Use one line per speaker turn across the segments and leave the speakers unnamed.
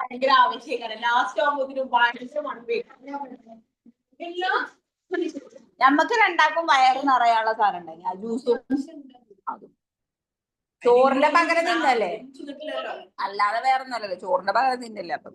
ഭയങ്കര ആവശ്യക്കാണ് ലാസ്റ്റ് ആകുമ്പോഴത്തേനും ഭയങ്കര നമ്മക്ക് രണ്ടാക്കും വയറ് നിറയാനുള്ള സാധനം ഉണ്ടായി ആ ജ്യൂസും അതും ചോറിന്റെ പകരം തിന്നല്ലേ അല്ലാതെ വേറെ ഒന്നല്ലല്ലോ ചോറിന്റെ പകരം തിന്നല്ലേ അപ്പൊ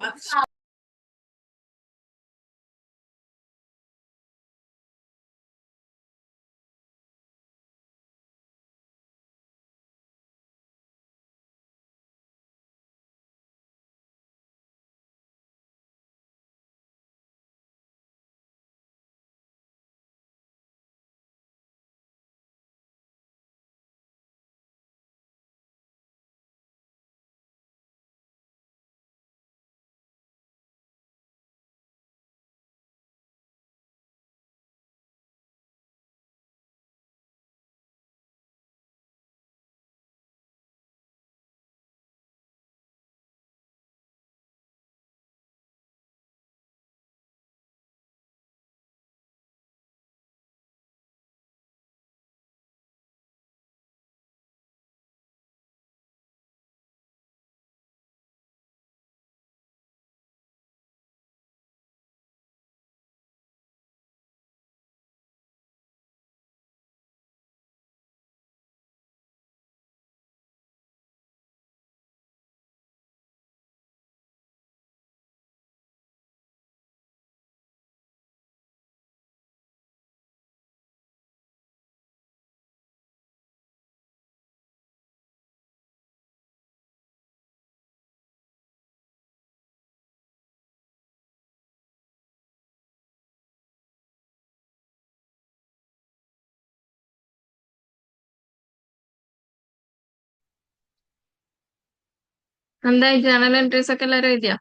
എന്താ ഈ ജേണൽ എൻട്രീസ് ഒക്കെ എല്ലാരും എഴുതിയാ?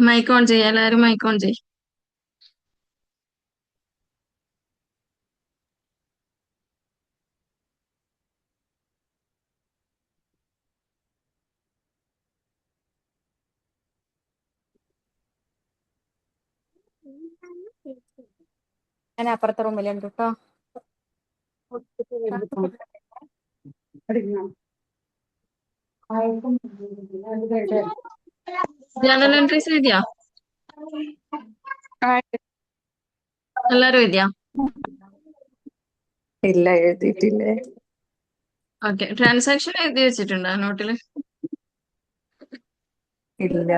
മൈക്ക് ഓൺ ചെയ്യാം, എല്ലാരും മൈക്ക് ഓൺ ചെയ്യും.
ഞാൻ അപ്പുറത്തെ റൂമിലുണ്ട് കേട്ടോ
ജേണൽ എൻട്രീസ് എഴുതിയാ? എല്ലാരും എഴുതിയാ?
ഇല്ല, എഴുതിയിട്ടില്ലേ.
ഓക്കെ, ട്രാൻസാക്ഷൻ എഴുതി വെച്ചിട്ടുണ്ടോ നോട്ടില്?
ഇല്ല,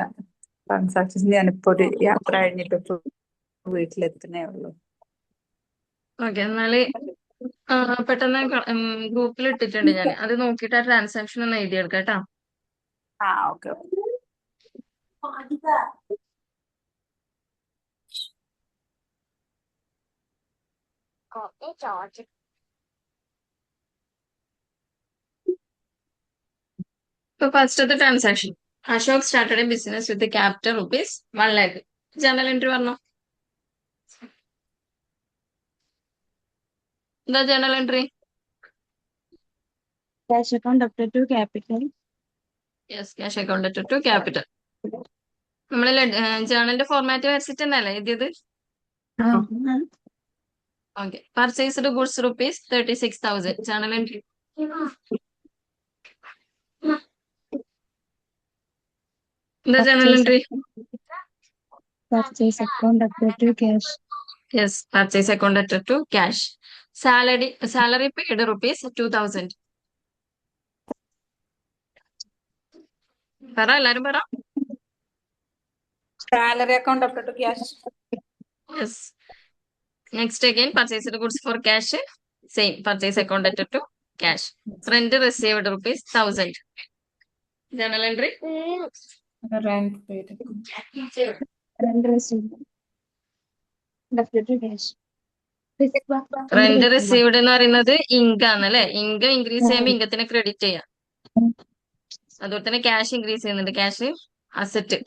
ട്രാൻസാക്ഷൻ ഞാനിപ്പോ ഒരു യാത്ര കഴിഞ്ഞിട്ട് ഇപ്പൊ വീട്ടിലെത്തുന്നേ ഉള്ളൂ.
ഓക്കെ, എന്നാല് പെട്ടെന്ന് ഗ്രൂപ്പിൽ ഇട്ടിട്ടുണ്ട് ഞാൻ. അത് നോക്കിയിട്ട് ആ ട്രാൻസാക്ഷൻ ഒന്ന് എഴുതിയെടുക്കാം കേട്ടോ.
ആ, ഓക്കെ.
So ഫസ്റ്റത്തെ transaction, Ashok started a business with capital rupees 1 lakh. Journal entry പറഞ്ഞോ. എന്താ journal entry?
Cash account up to capital.
Yes, cash account to capital. നമ്മളെ ജേണലിന്റെ ഫോർമാറ്റ് വരച്ചിട്ട് തന്നെയല്ലേ എഴുതിയത്? Okay, purchased goods rupees 36,000. Journal entry. എന്താ journal entry?
Purchase account up to cash.
Yes, purchase account to cash. Salary paid rupees 2,000. പറ, എല്ലാരും പറ.
Salary account up to cash.
Yes. Next again purchased goods for cash, same purchase account to cash. Rent received rupees 1,000. Journal entry.
Rent paid.
Rent received. Up to cash.
Rent received എന്ന് പറയുന്നത് income ആണല്ലേ. Income increase ചെയ്യുമ്പോൾ ഇൻകത്തിന് credit ചെയ്യാം. അതുപോലെ തന്നെ cash increase ചെയ്യുന്നുണ്ട്, cash asset.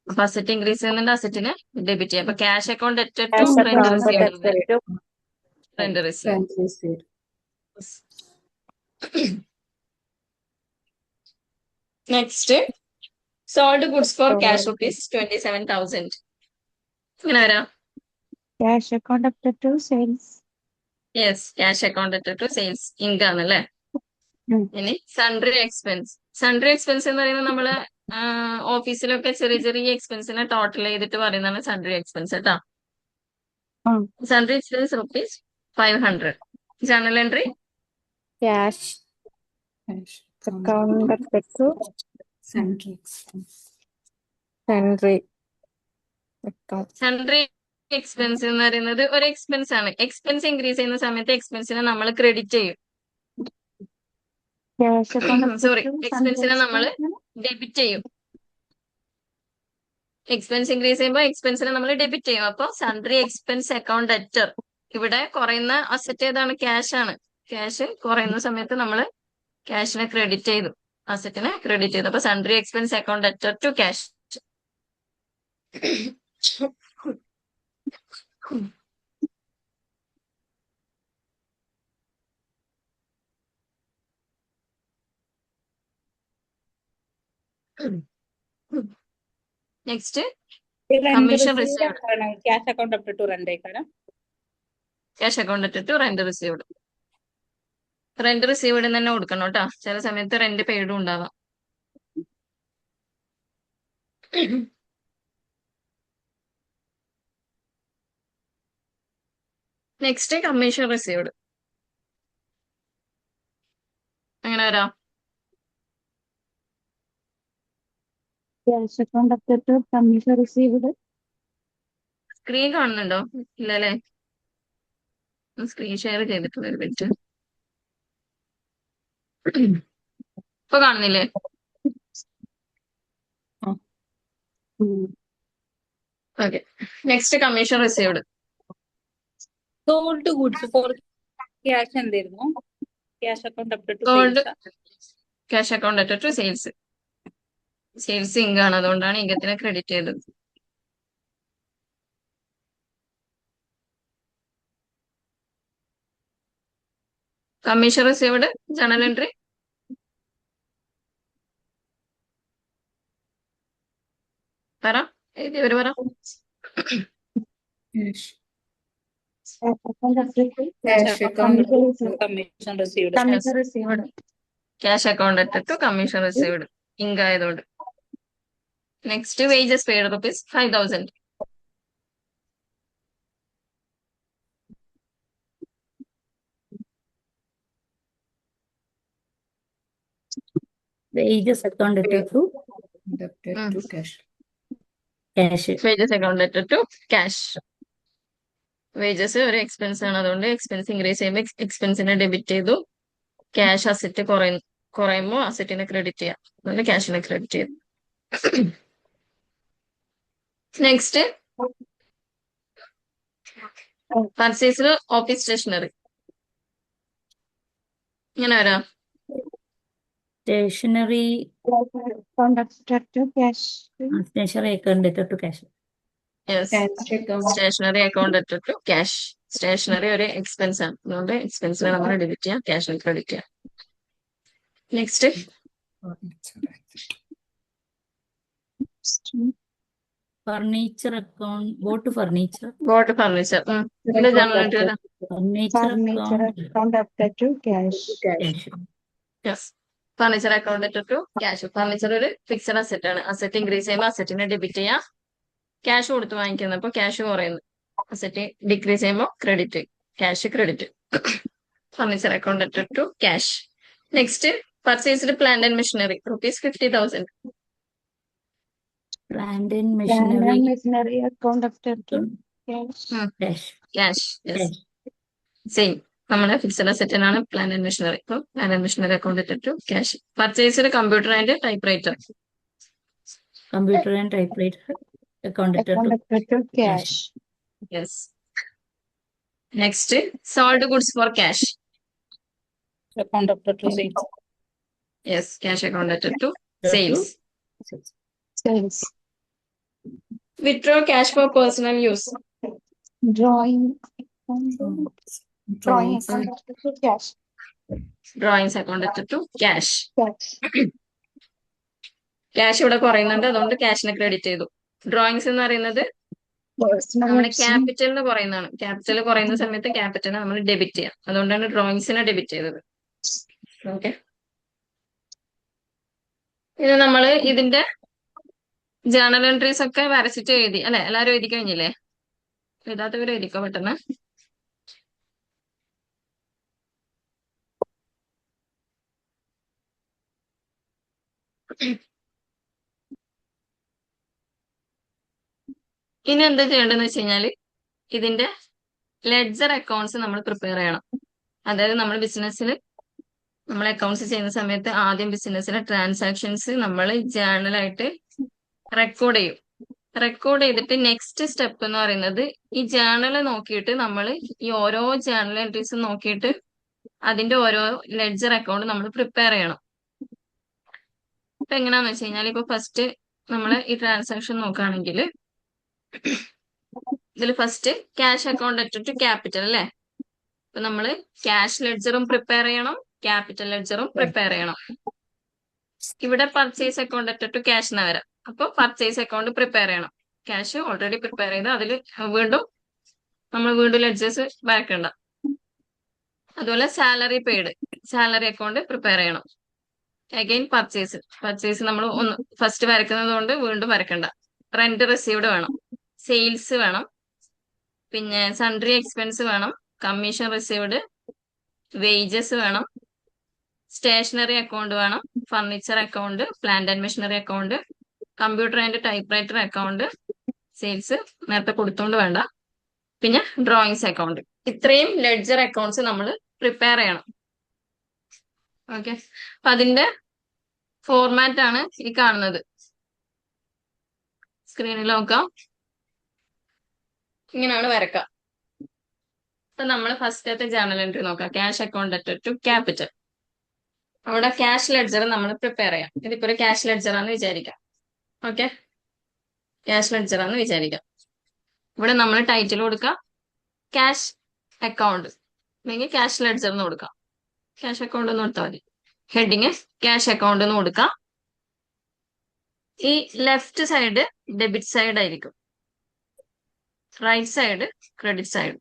അപ്പൊ asset increase ചെയ്യുന്നുണ്ട്, അസറ്റിന് ഡെബിറ്റ് ചെയ്യാം. അപ്പൊ cash account to
Cash
rent
account
received.
to
rent received.
rent received.
Next, sold goods for cash rupees 27,000. ഇങ്ങനെ വരാം.
Cash account up to sales.
Yes, cash account to sales. Income ആണല്ലേ. ഇനി sundry expense. Sundry expense എന്ന് പറയുന്നത് നമ്മള് ഓഫീസിലൊക്കെ ചെറിയ ചെറിയ എക്സ്പെൻസിനെ total ചെയ്തിട്ട് പറയുന്നതാണ് സൺഡ്രി എക്സ്പെൻസ് കേട്ടോ. Sundry expense ₹500. Journal entry
cash account debit to
central expense.
Sundry account.
Sundry expense എന്ന് പറയുന്നത് ഒരു എക്സ്പെൻസ് ആണ്. എക്സ്പെൻസ് ഇൻക്രീസ് ചെയ്യുന്ന സമയത്ത് എക്സ്പെൻസിനെ നമ്മൾ ക്രെഡിറ്റ് ചെയ്യും.
ക്യാഷ് അക്കൗണ്ട്
സോറി, എക്സ്പെൻസിനെ നമ്മൾ ഡെബിറ്റ് ചെയ്യും. എക്സ്പെൻസ് ഇൻക്രീസ് ചെയ്യുമ്പോൾ എക്സ്പെൻസിനെ നമ്മൾ ഡെബിറ്റ് ചെയ്യും. അപ്പോൾ സൺഡ്രി എക്സ്പെൻസ് അക്കൗണ്ട് ഡെറ്റർ, ഇവിടെ കുറയുന്ന അസറ്റ് ഏതാണ്? ക്യാഷ് ആണ്. ക്യാഷ് കുറയുന്ന സമയത്ത് നമ്മൾ ക്യാഷിനെ ക്രെഡിറ്റ് ചെയ്തു, അസറ്റിനെ ക്രെഡിറ്റ് ചെയ്തു. അപ്പൊ sundry expense account debtor to cash. Next commission received.
Cash account up to rent ആയിക്കാണ്.
Cash account to rent received. Rent received തന്നെ കൊടുക്കണം കേട്ടോ. ചില സമയത്ത് റെന്റ് പെയ്ഡും ഉണ്ടാവാം. Next commission received. അങ്ങനെ വരാം.
Cash account debit to commission received.
Screen കാണുന്നുണ്ടോ? ഇല്ലല്ലേ, സ്ക്രീൻ ഷെയർ ചെയ്തിട്ടുണ്ട് ഒരു മിനിറ്റ്. ഇപ്പൊ കാണുന്നില്ലേ? Okay. Next commission received.
Sold goods for cash എന്തായിരുന്നു? Cash account up to
sold cash account to sales. Sales ഇങ്ക് ആണ്, അതുകൊണ്ടാണ് ഇങ്കത്തിനെ ക്രെഡിറ്റ് ചെയ്തത്. Commission received. ജേർണൽ എൻട്രി പറ, എഴുതിയവര് പറ.
Cash account
commission received.
Commission received.
Cash account to commission received, ഇങ്ക് ആയതുകൊണ്ട്. Next wages paid ₹5,000.
Wages account to
debited to cash.
cash.
Wages account to cash. Wages ഒരു expense ആണ്, അതുകൊണ്ട് expense increase ചെയ്യുമ്പോൾ എക്സ്പെൻസിനെ ഡെബിറ്റ് ചെയ്തു. ക്യാഷ് അസറ്റ് കുറയുമ്പോൾ അസറ്റിനെ ക്രെഡിറ്റ് ചെയ്യാം, അതുകൊണ്ട് ക്യാഷിനെ ക്രെഡിറ്റ് ചെയ്തു. നെക്സ്റ്റ് പർച്ചേസിൽ ഓഫീസ് സ്റ്റേഷനറി. ഇങ്ങനെ വരാം.
Stationery
Account debited to cash.
stationery account to cash.
Stationery account to cash. Stationery ഒരു എക്സ്പെൻസ് ആണ്, അതുകൊണ്ട് എക്സ്പെൻസിനെ നമ്മൾ ഡെബിറ്റ് ചെയ്യാം, ക്യാഷിനെ ക്രെഡിറ്റ് ചെയ്യാം. Next
Furniture account, go to furniture.
Bought furniture. ഇതിന്റെ ജേർണൽ എൻട്രി വരാം.
Furniture
Furniture
account
account debited to cash.
cash.
Yes, furniture account to cash. Furniture ഒരു ഫിക്സഡ് അസറ്റ് ആണ്. അസറ്റ് ഇൻക്രീസ് ചെയ്യുമ്പോൾ അസറ്റിനെ ഡെബിറ്റ് ചെയ്യാം, ക്യാഷ് കൊടുത്ത് വാങ്ങിക്കുന്നപ്പോൾ ക്യാഷ് കുറയുന്നു. അസറ്റ് ഡിക്രീസ് ചെയ്യുമ്പോൾ credit, cash credit. Furniture account to cash. Next purchased plant and machinery ₹50,000.
Plant and
Land
machinery
and machinery account debited to cash.
cash.
Cash. Yes,
Cash.
Same. നമ്മുടെ fixed അസറ്റിനാണ് plant and machinery. അപ്പോൾ plant and machinery account to cash. Purchased computer and typewriter.
Computer and typewriter account
Account
to
debited to cash.
Yes. Next sold goods for cash.
Account up to sales.
Yes, cash account to sales.
Sales.
Withdraw cash for personal use.
Drawing. Drawing account debited to cash.
Drawings account to cash.
Cash.
Cash ഇവിടെ കുറയുന്നുണ്ട്, അതുകൊണ്ട് ക്യാഷിനെ credit ചെയ്തു. Drawings എന്ന് പറയുന്നത്
Personal
നമ്മുടെ
use.
ക്യാപിറ്റലിന് കുറയുന്നതാണ്. Capital കുറയുന്ന സമയത്ത് ക്യാപിറ്റലിനെ നമ്മൾ ഡെബിറ്റ് ചെയ്യാം, അതുകൊണ്ടാണ് ഡ്രോയിങ്സിനെ ഡെബിറ്റ് ചെയ്തത്. ഓക്കെ. ഇത് നമ്മള് ഇതിന്റെ ജേണൽ എൻട്രീസ് ഒക്കെ വരച്ചിട്ട് എഴുതി അല്ലെ? എല്ലാരും എഴുതി കഴിഞ്ഞില്ലേ? എഴുതാത്തവര് എഴുതിക്കോ പെട്ടെന്ന്. ഇനി എന്താ ചെയ്യേണ്ടതെന്ന് വെച്ച് കഴിഞ്ഞാല് ഇതിന്റെ ലെഡ്ജർ അക്കൗണ്ട്സ് നമ്മൾ പ്രിപ്പയർ ചെയ്യണം. അതായത് നമ്മൾ ബിസിനസ്സിൽ നമ്മൾ അക്കൗണ്ട്സ് ചെയ്യുന്ന സമയത്ത് ആദ്യം ബിസിനസ്സിലെ ട്രാൻസാക്ഷൻസ് നമ്മൾ ജേണലായിട്ട് റെക്കോർഡ് ചെയ്യും. റെക്കോർഡ് ചെയ്തിട്ട് നെക്സ്റ്റ് സ്റ്റെപ്പ് എന്ന് പറയുന്നത് ഈ ജേണൽ നോക്കിയിട്ട് നമ്മൾ ഈ ഓരോ ജേണൽ എൻട്രീസ് നോക്കിയിട്ട് അതിന്റെ ഓരോ ലെഡ്ജർ അക്കൗണ്ട് നമ്മൾ പ്രിപ്പയർ ചെയ്യണം. ഇപ്പൊ എങ്ങനെയാന്ന് വെച്ച് കഴിഞ്ഞാൽ ഇപ്പൊ ഫസ്റ്റ് നമ്മൾ ഈ ട്രാൻസാക്ഷൻ നോക്കുകയാണെങ്കിൽ ഇതിൽ first cash account at to capital അല്ലെ? ഇപ്പൊ നമ്മള് ക്യാഷ് ലെഡ്ജറും പ്രിപ്പയർ ചെയ്യണം, ക്യാപിറ്റൽ ലെഡ്ജറും പ്രിപ്പയർ ചെയ്യണം. ഇവിടെ purchase account at to cash എന്നാ വരാം. അപ്പൊ പർച്ചേസ് അക്കൗണ്ട് പ്രിപ്പയർ ചെയ്യണം. ക്യാഷ് ഓൾറെഡി പ്രിപ്പയർ ചെയ്ത് അതിൽ വീണ്ടും ലെഡ്ജേഴ്സ് വരക്കണ്ട. അതുപോലെ salary paid, salary account prepare ചെയ്യണം. അഗൈൻ പർച്ചേസ് നമ്മൾ ഒന്ന് ഫസ്റ്റ് വരക്കുന്നത് കൊണ്ട് വീണ്ടും വരക്കണ്ട. റെന്റ് റിസീവ്ഡ് വേണം, സെയിൽസ് വേണം, പിന്നെ സൺട്രി എക്സ്പെൻസ് വേണം, കമ്മീഷൻ റിസീവ്ഡ്, വേജസ് വേണം, സ്റ്റേഷനറി അക്കൗണ്ട് വേണം, furniture account, plant and machinery account, computer and type writer account, sales നേരത്തെ കൊടുത്തോണ്ട് വേണ്ട, പിന്നെ ഡ്രോയിങ്സ് അക്കൗണ്ട്. ഇത്രയും ലെഡ്ജർ അക്കൗണ്ട്സ് നമ്മൾ പ്രിപ്പയർ ചെയ്യണം. ഓക്കെ, അപ്പൊ അതിന്റെ ഫോർമാറ്റ് ആണ് ഈ കാണുന്നത്. സ്ക്രീനിൽ നോക്കാം, ഇങ്ങനെയാണ് വരക്കുക. അപ്പൊ നമ്മൾ ഫസ്റ്റത്തെ ജേണൽ എൻട്രി നോക്കാം. Cash account at to capital. അവിടെ ക്യാഷ് ലെഡ്ജർ നമ്മൾ പ്രിപ്പയർ ചെയ്യാം. ഇതിപ്പോ ഒരു ക്യാഷ് ലെഡ്ജർ ആണെന്ന് വിചാരിക്കാം. ഓക്കെ, ക്യാഷ് ലെഡ്ജർ ആണെന്ന് വിചാരിക്കാം. ഇവിടെ നമ്മൾ ടൈറ്റിൽ കൊടുക്കാം ക്യാഷ് അക്കൗണ്ട്, അല്ലെങ്കിൽ ക്യാഷ് ലെഡ്ജർ എന്ന് കൊടുക്കാം. ക്യാഷ് അക്കൗണ്ട് എന്ന് കൊടുത്താൽ മതി. ഹെഡിങ് ക്യാഷ് അക്കൗണ്ട് എന്ന് കൊടുക്കാം. ഈ ലെഫ്റ്റ് സൈഡ് ഡെബിറ്റ് സൈഡ് ആയിരിക്കും, റൈറ്റ് സൈഡ് ക്രെഡിറ്റ് സൈഡ്.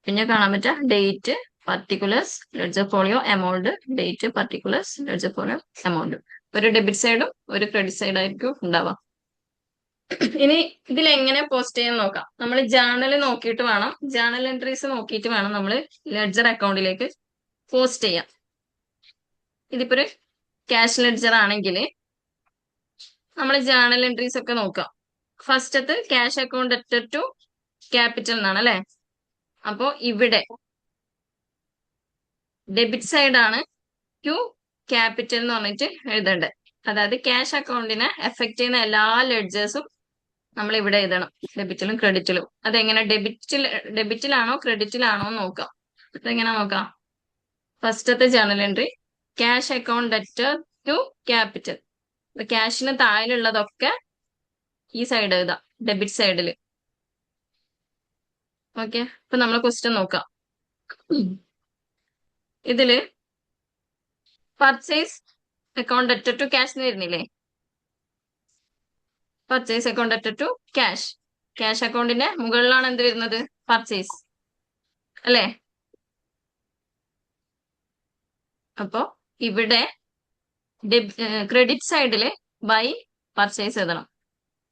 പിന്നെ കാണാൻ പറ്റുക date, particulars, ledger folio, amount, date, particulars, ledger folio, amount. ഒരു ഡെബിറ്റ് സൈഡും ഒരു ക്രെഡിറ്റ് സൈഡ് ആയിരിക്കും ഉണ്ടാവാം. ഇനി ഇതിൽ എങ്ങനെ പോസ്റ്റ് ചെയ്യാൻ നോക്കാം. നമ്മൾ ജേണൽ നോക്കിയിട്ട് വേണം, ജേണൽ എൻട്രീസ് നോക്കിയിട്ട് വേണം നമ്മൾ ലെഡ്ജർ അക്കൗണ്ടിലേക്ക് പോസ്റ്റ് ചെയ്യാം. ഇതിപ്പോ ഒരു ക്യാഷ് ലെഡ്ജർ ആണെങ്കിൽ നമ്മൾ ജേണൽ എൻട്രീസ് ഒക്കെ നോക്കാം. ഫസ്റ്റത്ത് cash account at to capital എന്നാണ് അല്ലെ? അപ്പോ ഇവിടെ ഡെബിറ്റ് സൈഡ് ആണ് ടു ക്യാപിറ്റൽ എന്ന് പറഞ്ഞിട്ട് എഴുതേണ്ടത്. അതായത് ക്യാഷ് അക്കൗണ്ടിനെ എഫക്ട് ചെയ്യുന്ന എല്ലാ ലെഡ്ജേഴ്സും നമ്മൾ ഇവിടെ എഴുതണം, ഡെബിറ്റിലും ക്രെഡിറ്റിലും. അതെങ്ങനെ ഡെബിറ്റിലാണോ ക്രെഡിറ്റിലാണോ നോക്കാം. അതെങ്ങനെ നോക്കാം? ഫസ്റ്റത്തെ journal entry cash account at to capital. ക്യാഷിന് താഴെയുള്ളതൊക്കെ ഈ സൈഡ് എഴുതാം, ഡെബിറ്റ് സൈഡിൽ. ഓക്കെ, അപ്പൊ നമ്മൾ ക്വസ്റ്റ്യൻ നോക്കാം. ഇതില് purchase account at to cash എന്ന് വരുന്നില്ലേ? Purchase account at to cash. Cash അക്കൗണ്ടിന്റെ മുകളിലാണ് എന്ത് വരുന്നത്? പർച്ചേസ് അല്ലേ? അപ്പോ ഇവിടെ ക്രെഡിറ്റ് സൈഡില് ബൈ പർച്ചേസ് എഴുതണം,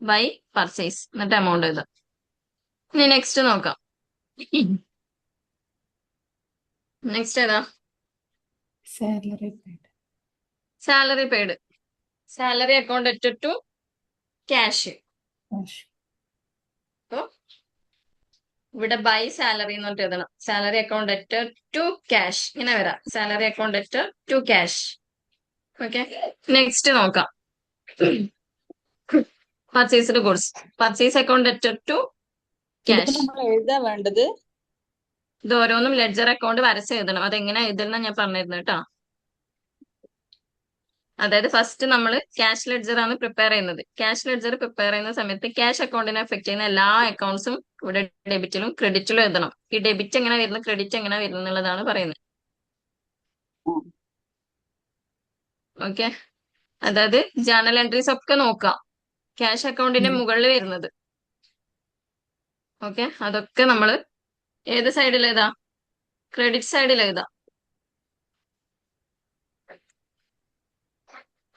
ബൈ പർച്ചേസ്, എന്നിട്ട് എമൗണ്ട് എഴുതാം. ഇനി നെക്സ്റ്റ് നോക്കാം. നെക്സ്റ്റ് ഏതാ?
Salary paid.
Salary paid. Salary account at to cash. അപ്പൊ ഇവിടെ ബൈ സാലറി എന്ന് പറഞ്ഞിട്ട് എഴുതണം. Salary account at to cash ഇങ്ങനെ വരാം. Salary account at to cash. Okay, next നോക്കാം. Purchased goods. Purchase account at to cash.
നമ്മൾ എഴുതാ വേണ്ടത്.
ഇത് ഓരോന്നും ലെഡ്ജർ അക്കൗണ്ട് വരച്ച് എഴുതണം. അതെങ്ങനെ എഴുതണം ഞാൻ പറഞ്ഞിരുന്നു കേട്ടോ. അതായത് ഫസ്റ്റ് നമ്മൾ ക്യാഷ് ലെഡ്ജർ ആണ് പ്രിപ്പയർ ചെയ്യുന്നത്. ക്യാഷ് ലെഡ്ജർ പ്രിപ്പയർ ചെയ്യുന്ന സമയത്ത് ക്യാഷ് അക്കൗണ്ടിനെ എഫക്ട് ചെയ്യുന്ന എല്ലാ അക്കൗണ്ട്സും ഇവിടെ ഡെബിറ്റിലും ക്രെഡിറ്റിലും എഴുതണം. ഈ ഡെബിറ്റ് എങ്ങനെ വരുന്നു, ക്രെഡിറ്റ് എങ്ങനെ വരുന്നു എന്നുള്ളതാണ് പറയുന്നത്. ഓക്കെ, അതായത് ജേണൽ എൻട്രീസ് ഒക്കെ നോക്കാം, ക്യാഷ് അക്കൗണ്ടിന്റെ മുകളിൽ വരുന്നത്. ഓക്കെ, അതൊക്കെ നമ്മൾ ഏത് സൈഡിൽ എഴുതാം? ക്രെഡിറ്റ് സൈഡിൽ എഴുതാം.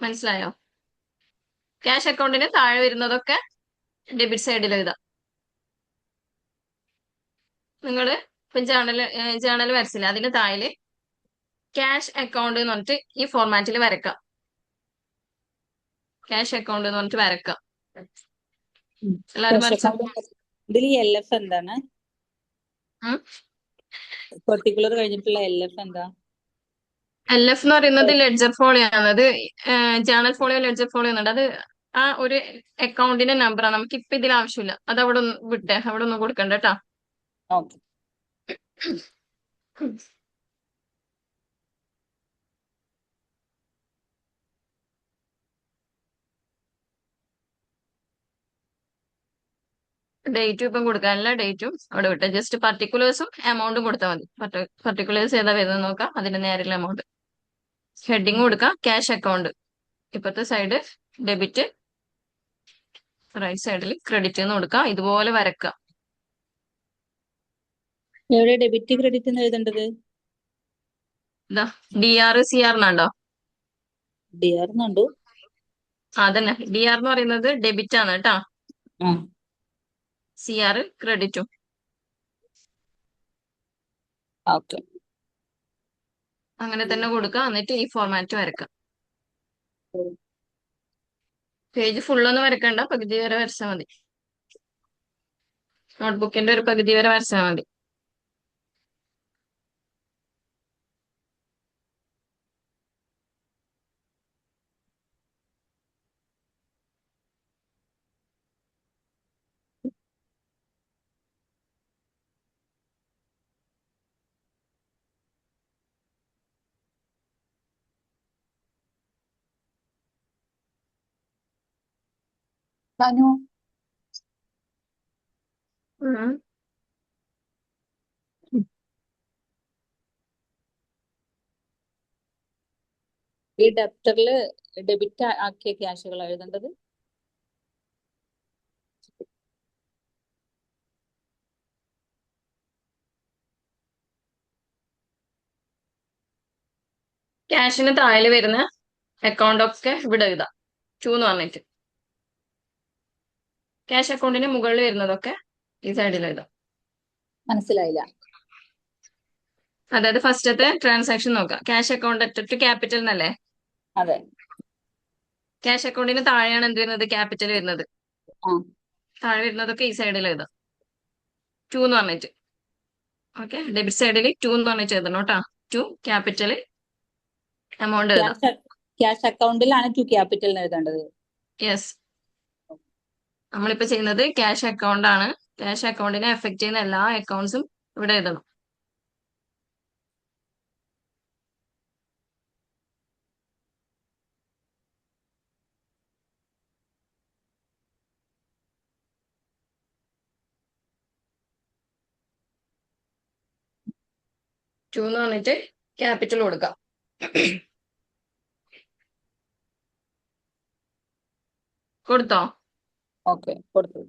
മനസ്സിലായോ? ക്യാഷ് അക്കൗണ്ടിന് താഴെ വരുന്നതൊക്കെ ഡെബിറ്റ് സൈഡിൽ എഴുതാം. നിങ്ങൾ ഇപ്പം ജേണൽ വരച്ചില്ല, അതിന് താഴെ ക്യാഷ് അക്കൗണ്ട് എന്ന് പറഞ്ഞിട്ട് ഈ ഫോർമാറ്റിൽ വരക്കാം. ക്യാഷ് അക്കൗണ്ട് എന്ന് പറഞ്ഞിട്ട് വരക്കാം. എല്ലാവരും വരച്ചോ.
ഇതിൽ LF എന്താണ്?
ഉം.
പെർട്ടിക്കുലർ കഴിഞ്ഞിട്ടുള്ള LF എന്താ?
LF എന്ന് പറയുന്നത് ലെഡ്ജർ ഫോളിയോ ആണ്. അത് ജേണൽ ഫോളിയോ ലെഡ്ജർ ഫോളിയോ എന്നുണ്ട്. അത് ആ ഒരു അക്കൗണ്ടിന്റെ നമ്പറാണ്. നമുക്ക് ഇപ്പൊ ഇതിൽ ആവശ്യമില്ല. അത് അവിടെ ഒന്ന് വിട്ടേ, അവിടെ ഒന്നും കൊടുക്കണ്ട കേട്ടാ.
ഓക്കെ.
ഡേറ്റും ഇപ്പം കൊടുക്കാനില്ല, ഡേറ്റും അവിടെ വിട്ടെ. ജസ്റ്റ് പർട്ടിക്കുലേഴ്സും എമൗണ്ടും കൊടുത്താൽ മതി. പർട്ടിക്കുലേഴ്സ് ഏതാ വരുന്നത് നോക്കാം, അതിന്റെ നേരെയുള്ള എമൗണ്ട്. ഹെഡിങ് കൊടുക്കാം ക്യാഷ് അക്കൗണ്ട്. ഇപ്പത്തെ സൈഡ് ഡെബിറ്റ്, റൈറ്റ് സൈഡിൽ ക്രെഡിറ്റ് എന്ന് കൊടുക്കാം. ഇതുപോലെ വരക്കാം.
എവിടെ ഡെബിറ്റ് ക്രെഡിറ്റ് എന്ന് എഴുതേണ്ടത്?
ഇതാ DR CR എന്നാണ്ടോ?
DR എന്നുണ്ട്.
അതന്നെ, DR എന്ന് പറയുന്നത് ഡെബിറ്റ് ആണ് കേട്ടാ.
ആ
CR ക്രെഡിറ്റും.
ഓക്കെ.
അങ്ങനെ തന്നെ കൊടുക്കാം. എന്നിട്ട് ഈ ഫോർമാറ്റ് വരക്കാം. പേജ് ഫുള്ളൊന്നും വരക്കണ്ട, പകുതി വരെ വരച്ചാൽ മതി. നോട്ട്ബുക്കിന്റെ ഒരു പകുതി വരെ വരച്ചാൽ മതി.
തനു
ഉം.
ഈ ഡെപ്റ്ററിൽ ഡെബിറ്റ് ആക്കിയ ക്യാഷുകൾ എഴുതേണ്ടത്?
ക്യാഷിന് താഴെ വരുന്ന അക്കൗണ്ട് ഒക്കെ ഇവിടെ എഴുതാം. 2 എന്ന് പറഞ്ഞിട്ട്. ക്യാഷ് അക്കൗണ്ടിന് മുകളിൽ വരുന്നതൊക്കെ ഈ സൈഡിൽ എഴുതാം.
മനസ്സിലായില്ല.
അതായത് ഫസ്റ്റത്തെ ട്രാൻസാക്ഷൻ നോക്കാം. ക്യാഷ് അക്കൗണ്ട് അറ്റ് ക്യാപിറ്റൽ എന്നല്ലേ?
അതെ.
ക്യാഷ് അക്കൗണ്ടിന് താഴെയാണ് എന്ത് വരുന്നത്? ക്യാപിറ്റൽ വരുന്നത്.
ആ
താഴെ വരുന്നതൊക്കെ ഈ സൈഡിൽ എഴുതാം. 2 എന്ന് പറഞ്ഞിട്ട്. ഓക്കെ, ഡെബിറ്റ് സൈഡിൽ 2 എന്ന് പറഞ്ഞിട്ട് എഴുതണം കേട്ടാ. 2 ക്യാപിറ്റൽ എമൗണ്ട് എഴുതാം.
ക്യാഷ് അക്കൗണ്ടിലാണ് ടു ക്യാപിറ്റൽ എഴുതേണ്ടത്.
യെസ്, നമ്മളിപ്പോ ചെയ്യുന്നത് ക്യാഷ് അക്കൗണ്ട് ആണ്. ക്യാഷ് അക്കൗണ്ടിനെ എഫക്ട് ചെയ്യുന്ന എല്ലാ അക്കൗണ്ട്സും ഇവിടെ എഴുതണം. ടു എന്ന് പറഞ്ഞിട്ട് ക്യാപിറ്റൽ കൊടുക്കാം. കൊടുത്തോ?
ഓക്കെ, കൊടുത്തു.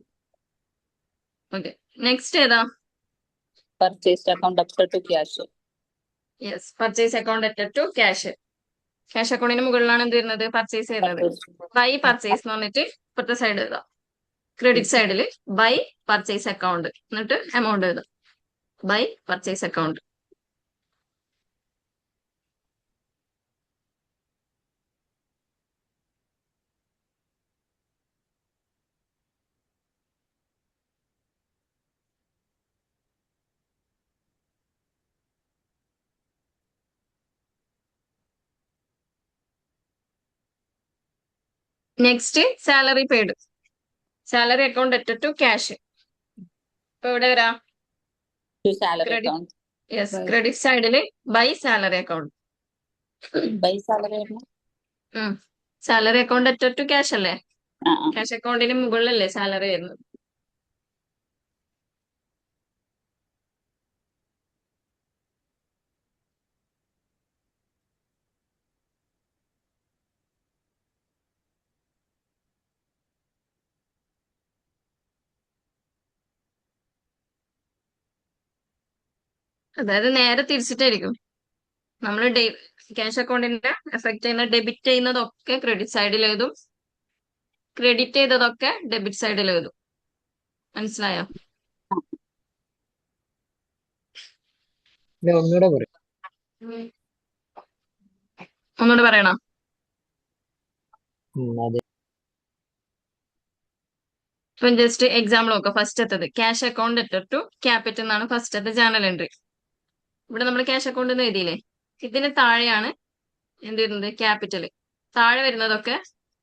ഓക്കെ, നെക്സ്റ്റ് ഏതാ?
Purchase account after to cash.
Yes, purchase account added to cash. Cash അക്കൗണ്ടിന് മുകളിലാണ് എന്ത് വരുന്നത്? പർച്ചേസ് ചെയ്യുന്നത്. ബൈ പർച്ചേസ് എന്ന് പറഞ്ഞിട്ട് ഇപ്പുറത്തെ സൈഡ് എഴുതാം. ക്രെഡിറ്റ് സൈഡിൽ ബൈ പർച്ചേസ് അക്കൗണ്ട് എന്നിട്ട് എമൗണ്ട് എഴുതാം. By purchase account. Next salary paid. Salary account added to cash. ഇപ്പൊ ഇവിടെ വരാം.
To salary
credit.
Account.
Yes, credit സൈഡിൽ by salary account.
By salary ആയിരുന്നു.
Salary account added to cash അല്ലേ?
ആ ആ
ക്യാഷ് അക്കൗണ്ടിന് മുകളിലല്ലേ സാലറി വരുന്നത്? അതായത് നേരെ തിരിച്ചിട്ടായിരിക്കും. നമ്മൾ ക്യാഷ് അക്കൗണ്ടിനെ എഫക്ട് ചെയ്യുന്ന ഡെബിറ്റ് ചെയ്യുന്നതൊക്കെ ക്രെഡിറ്റ് സൈഡിൽ എഴുതും, ക്രെഡിറ്റ് ചെയ്തതൊക്കെ ഡെബിറ്റ് സൈഡിൽ എഴുതും. മനസ്സിലായോ?
ഒന്നുകൂടെ പറയും.
ഒന്നുകൂടെ പറയണോ?
അതെ.
ഇപ്പം ജസ്റ്റ് എക്സാമ്പിൾ നോക്കാം. ഫസ്റ്റത്തത് cash account letter to capital എന്നാണ് ഫസ്റ്റത്തെ ജേണൽ എൻട്രി. ഇവിടെ നമ്മൾ ക്യാഷ് അക്കൗണ്ട് എന്ന് എഴുതിയില്ലേ, ഇതിന് താഴെയാണ് എന്ത് വരുന്നത്, ക്യാപിറ്റൽ. താഴെ വരുന്നതൊക്കെ,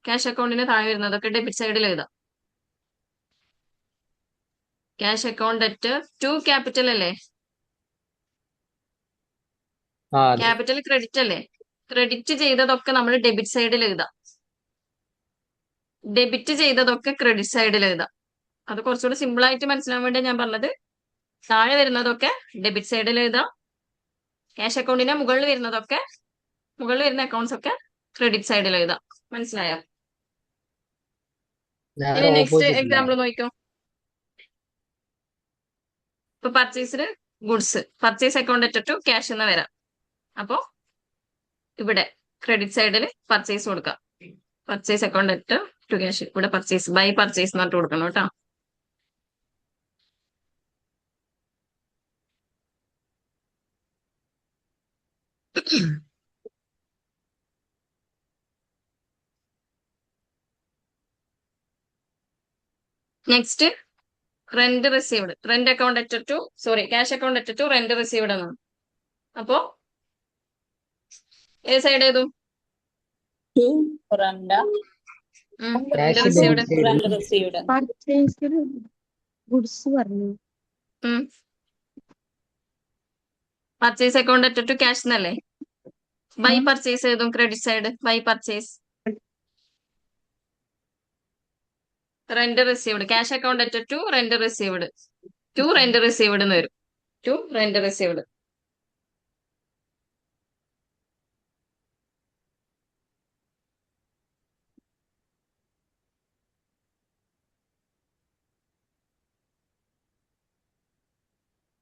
ക്യാഷ് അക്കൗണ്ടിന് താഴെ വരുന്നതൊക്കെ ഡെബിറ്റ് സൈഡിൽ എഴുതാം. Cash account letter to capital അല്ലേ,
അതെ.
ക്യാപിറ്റൽ ക്രെഡിറ്റ് അല്ലേ, ക്രെഡിറ്റ് ചെയ്തതൊക്കെ നമ്മൾ ഡെബിറ്റ് സൈഡിൽ എഴുതാം, ഡെബിറ്റ് ചെയ്തതൊക്കെ ക്രെഡിറ്റ് സൈഡിൽ എഴുതാം. അത് കുറച്ചുകൂടി സിമ്പിൾ ആയിട്ട് മനസ്സിലാവാൻ വേണ്ടി ഞാൻ പറഞ്ഞത്. താഴെ വരുന്നതൊക്കെ ഡെബിറ്റ് സൈഡിൽ എഴുതാം, ക്യാഷ് അക്കൗണ്ടിന്റെ മുകളിൽ വരുന്ന അക്കൗണ്ട്സ് ഒക്കെ ക്രെഡിറ്റ് സൈഡിൽ എഴുതാം. മനസ്സിലായോ?
നേരെ
ഇനി നെക്സ്റ്റ്
ഓപ്പോസിറ്റ് അല്ലേ?
എക്സാമ്പിൾ നോക്കിക്കോ. ഇപ്പൊ പർച്ചേസിന് goods, purchase account letter to cash എന്ന് വരാം. അപ്പോ ഇവിടെ ക്രെഡിറ്റ് സൈഡിൽ പർച്ചേസ് കൊടുക്കാം, purchase account letter to cash. ഇവിടെ പർച്ചേസ്, ബൈ പർച്ചേസ് എന്നിട്ട് കൊടുക്കണം കേട്ടോ. Next rent received, rent account letter to cash account letter to rent received എന്നാണ്. അപ്പോ ഏത് സൈഡ് ഏതും
rent
rent
cash
received.
Debit side.
Rent received.
Purchase goods പറഞ്ഞു.
Purchase account letter to cash എന്നല്ലേ. By purchase ഏതും credit side, by purchase. Rent received, cash account letter to rent received, to rent received എന്ന് വരും, to rent received.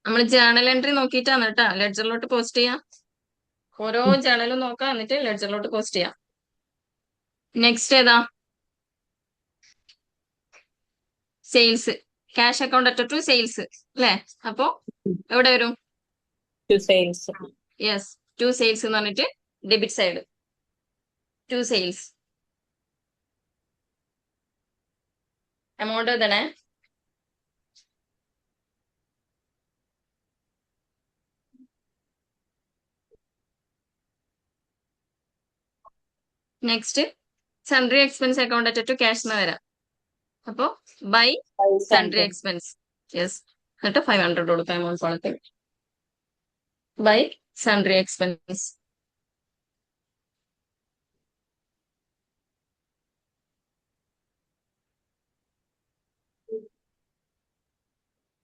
നമ്മൾ journal entry നോക്കിയിട്ടാണ് കേട്ടോ ലെഡ്ജറിലോട്ട് post ചെയ്യാം. ഓരോ ജേണലും നോക്കാം, എന്നിട്ട് ലെഡ്ജറിലോട്ട് പോസ്റ്റ് ചെയ്യാം. നെക്സ്റ്റ് ഏതാ, sales, cash account letter to sales അല്ലേ. അപ്പോ എവിടെ വരും,
to sales.
Yes, to sales എന്ന് പറഞ്ഞിട്ട് debit side, to sales. Amount എഴുതണേ. Next sundry expense account letter to cash എന്ന് വരാം. അപ്പോ ബൈ സൺട്രി എക്സ്പെൻസ്, യെസ്, എന്നിട്ട് 500 കൊടുക്കാം എമൗണ്ട് കോളത്തിൽ, ബൈ സൺട്രി എക്സ്പെൻസ്.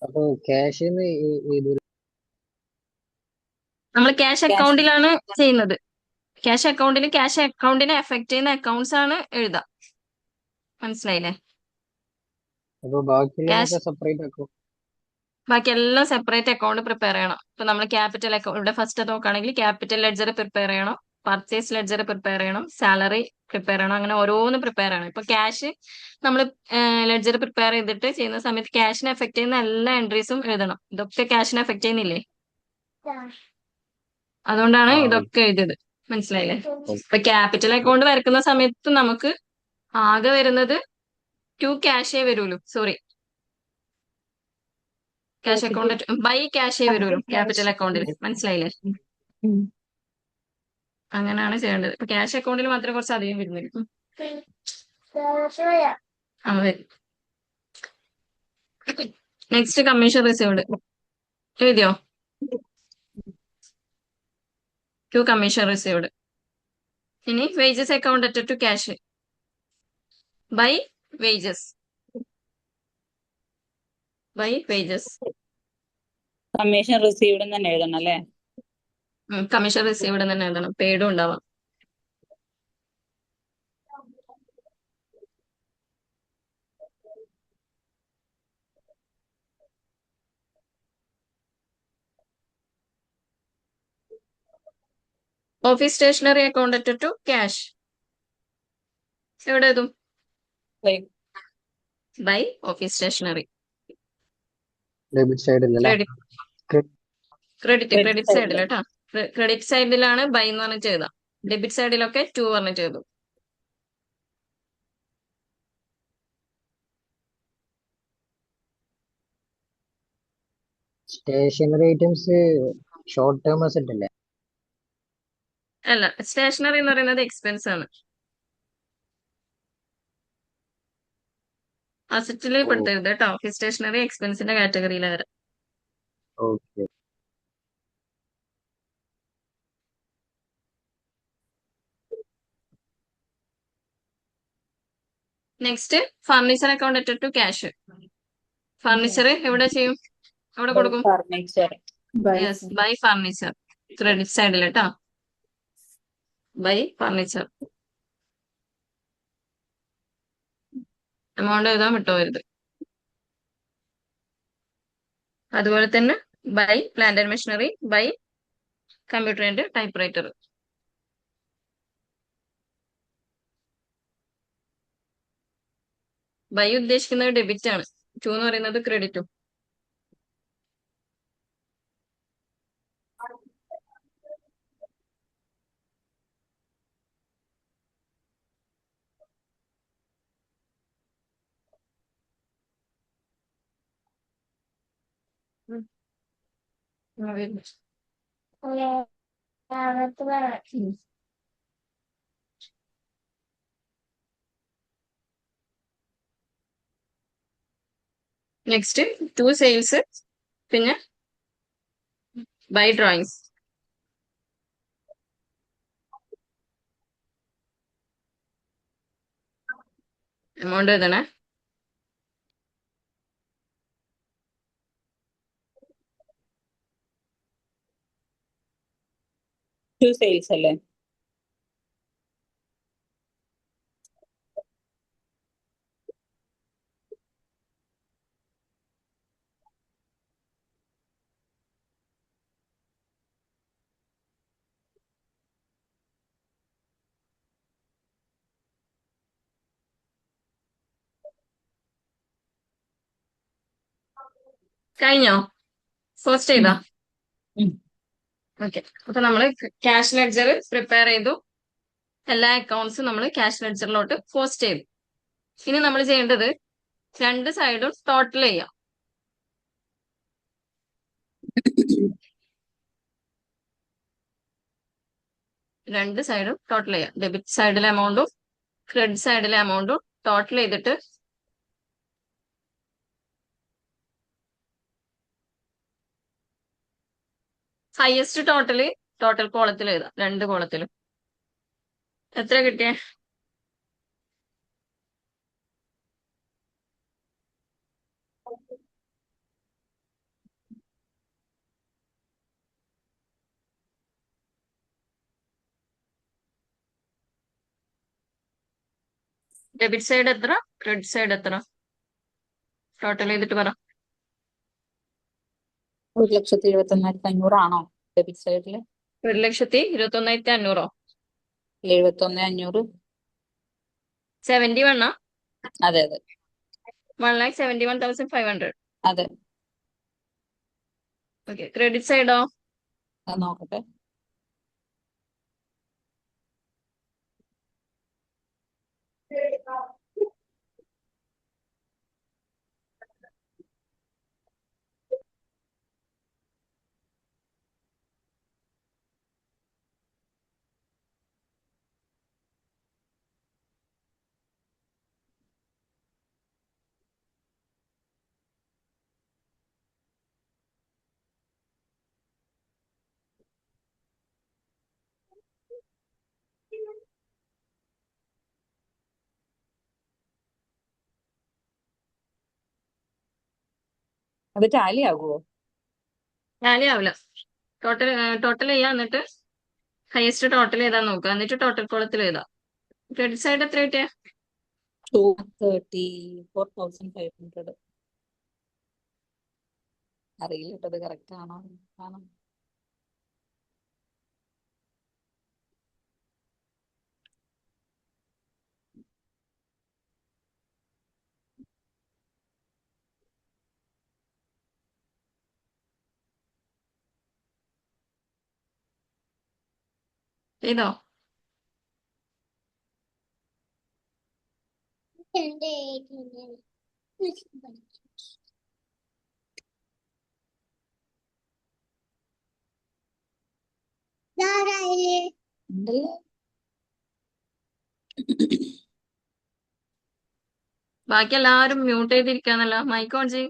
അപ്പൊ ക്യാഷിന്ന് ഇത്
നമ്മൾ ക്യാഷ് അക്കൗണ്ടിലാണ് ചെയ്യുന്നത്. ക്യാഷ് അക്കൗണ്ടിനെ എഫക്ട് ചെയ്യുന്ന അക്കൗണ്ട്സ് ആണ് എഴുതാം. മനസ്സിലായില്ലേ?
അപ്പൊ ബാക്കിയുള്ളതൊക്കെ
ക്യാഷ്
സെപ്പറേറ്റ് ആക്കും.
ബാക്കി എല്ലാം സെപ്പറേറ്റ് അക്കൗണ്ട് പ്രിപ്പയർ ചെയ്യണം. ഇപ്പൊ നമ്മൾ ക്യാപിറ്റൽ അക്കൗണ്ട് ഇവിടെ ഫസ്റ്റ് നോക്കുകയാണെങ്കിൽ ക്യാപിറ്റൽ ലെഡ്ജർ പ്രിപ്പയർ ചെയ്യണം, പർച്ചേസ് ലെഡ്ജർ പ്രിപ്പയർ ചെയ്യണം, സാലറി പ്രിപ്പയർ ചെയ്യണം, അങ്ങനെ ഓരോന്ന് പ്രിപ്പയർ ചെയ്യണം. ഇപ്പൊ ക്യാഷ് നമ്മൾ ലെഡ്ജർ പ്രിപ്പയർ ചെയ്തിട്ട് ചെയ്യുന്ന സമയത്ത് ക്യാഷിനെ എഫക്ട് ചെയ്യുന്ന എല്ലാ എൻട്രീസും എഴുതണം. ഇതൊക്കെ ക്യാഷിനെ എഫക്ട് ചെയ്യുന്നില്ലേ, അതുകൊണ്ടാണ് ഇതൊക്കെ എഴുതിയത്. മനസ്സിലായില്ലേ? ഇപ്പൊ ക്യാപിറ്റൽ അക്കൗണ്ട് വരക്കുന്ന സമയത്ത് നമുക്ക് ആകെ വരുന്നത് ടു ക്യാഷേ വരുള്ളൂ, സോറി ക്യാഷ് അക്കൗണ്ട് ബൈ ക്യാഷേ വരുള്ളൂ ക്യാപിറ്റൽ അക്കൗണ്ടിൽ. മനസ്സിലായില്ലേ? അങ്ങനെയാണ് ചെയ്യേണ്ടത്. ഇപ്പൊ ക്യാഷ് അക്കൗണ്ടിൽ മാത്രമേ കുറച്ച് അധികം വരുന്നുള്ളൂ. അതെ. നെക്സ്റ്റ് കമ്മീഷൻ റിസീവ്ഡ് എഴുതിയോ, ടു കമ്മീഷൻ റിസീവ്ഡ്. ഇനി wages account letter to cash, by wages, by wages.
Commission received തന്നെ എഴുതണം അല്ലേ.
കമ്മീഷൻ റിസീവ്ഡ് തന്നെ എഴുതണം, പെയ്ഡും ഉണ്ടാവാം. Office stationery account at to cash എവിടെ എഴുതും? By office stationery.
ഡെബിറ്റ് സൈഡിലല്ലേ?
ക്രെഡിറ്റ് സൈഡിൽ കേട്ടോ. ക്രെഡിറ്റ് സൈഡിലാണ് ബൈ എന്ന് പറഞ്ഞിട്ട് എഴുതാം. ഡെബിറ്റ് സൈഡിലൊക്കെ ടു പറഞ്ഞിട്ട് എഴുതും.
Stationery items short term asset അല്ലേ?
അല്ല, സ്റ്റേഷനറി എന്ന് പറയുന്നത് എക്സ്പെൻസ് ആണ്. അസറ്റിൽ പെടുത്തരുത് കേട്ടോ. ഓഫീസ് സ്റ്റേഷനറി എക്സ്പെൻസിന്റെ കാറ്റഗറിയിലെ വരാം.
Okay.
Next furniture account at to cash. Furniture എവിടെ ചെയ്യും? അവിടെ കൊടുക്കും.
Furniture
yes, by furniture. Credit സൈഡിൽ കേട്ടോ. By furniture. എമൗണ്ട് എഴുതാൻ വിട്ടുപോകരുത്. അതുപോലെ തന്നെ by plant and machinery, by computer and typewriter. By ഉദ്ദേശിക്കുന്നത് ഡെബിറ്റ് ആണ്. ടു എന്ന് പറയുന്നത് ക്രെഡിറ്റും. നെക്സ്റ്റ് ടു സെയിൽസ്, പിന്നെ ബൈ ഡ്രോയിങ്സ്. എമൗണ്ട് എഴുതണേ.
ടു സെയിൽസ് അല്ലേ?
കഴിഞ്ഞോ? ഫസ്റ്റ് ചെയ്താ?
ഉം.
ഓക്കെ. അപ്പൊ നമ്മള് ക്യാഷ് ലെഡ്ജർ പ്രിപ്പയർ ചെയ്തു. എല്ലാ അക്കൗണ്ട്സും നമ്മൾ ക്യാഷ് ലെഡ്ജറിലോട്ട് പോസ്റ്റ് ചെയ്തു. ഇനി നമ്മൾ ചെയ്യേണ്ടത് രണ്ട് സൈഡും ടോട്ടൽ ചെയ്യാം. രണ്ട് സൈഡും ടോട്ടൽ ചെയ്യാം. ഡെബിറ്റ് സൈഡിലെ എമൗണ്ടും ക്രെഡിറ്റ് സൈഡിലെ എമൗണ്ടും ടോട്ടൽ ചെയ്തിട്ട് ഹയസ്റ്റ് ടോട്ടൽ കോളത്തിൽ എഴുതാം. രണ്ട് കോളത്തിലും എത്ര കിട്ടിയേ? ഡെബിറ്റ് സൈഡ് എത്ര, ക്രെഡിറ്റ് സൈഡ് എത്ര? ടോട്ടൽ ചെയ്തിട്ട് പറ.
1,71,500 ആണോ ഡെബിറ്റ് സൈഡില്?
1,21,500.
71,500.
71
അതെ അതെ
1,71,500.
അതെ.
ഓക്കെ. ക്രെഡിറ്റ് സൈഡോ?
അത് നോക്കട്ടെ. അത് ടാലി ആകുമോ?
ടാലി ആവില്ല. ടോട്ടൽ ചെയ്യാം. എന്നിട്ട് ഹയസ്റ്റ് ടോട്ടൽ ചെയ്താൽ നോക്കുക. എന്നിട്ട് ടോട്ടൽ കോളത്തിൽ എഴുതാം. ക്രെഡിറ്റ് സൈഡ് എത്ര കിട്ടിയ?
234,500. അറിയില്ല കേട്ടോ, അത് കറക്റ്റ് ആണോ? ആണോ?
ചെയ്തോ?
ഉണ്ടല്ലേ?
ബാക്കി എല്ലാരും മ്യൂട്ട് ചെയ്തിരിക്കാന്നല്ലോ. മൈക്ക് ഓൺ ചെയ്യ്.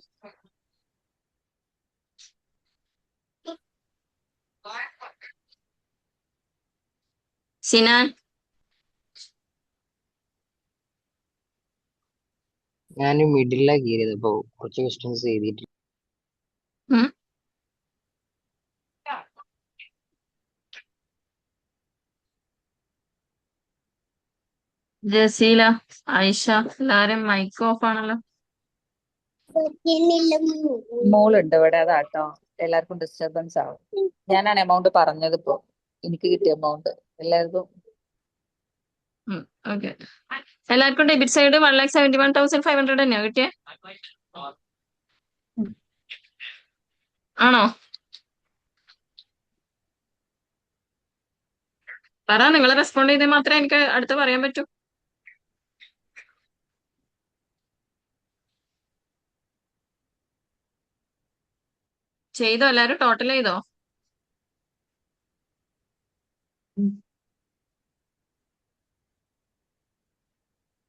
സിനാൻ,
ഞാൻ മിഡിലാ കയറിയത് അപ്പൊ കുറച്ച് ക്വസ്റ്റ്യൻസ് എഴുതിയിട്ട്
ഉം. ജസീല, ആയിഷ, എല്ലാരും മൈക്ക് ഓഫ് ആണല്ലോ.
മോളുണ്ട് ഇവിടെ, അതാട്ടോ എല്ലാവർക്കും ഡിസ്റ്റർബൻസ് ആവും. ഞാനാണ് എമൗണ്ട് പറഞ്ഞത് ഇപ്പൊ, എനിക്ക് കിട്ടിയ എമൗണ്ട് എല്ലാവർക്കും.
ഓക്കെ, എല്ലാവർക്കും ഡെബിറ്റ് സൈഡ് 1,71,500 തന്നെയാ കിട്ടിയേ? ആണോ? പറ, നിങ്ങൾ റെസ്പോണ്ട് ചെയ്താൽ മാത്രമേ എനിക്ക് അടുത്ത് പറയാൻ പറ്റൂ. ചെയ്തോ? എല്ലാരും ടോട്ടൽ ചെയ്തോ?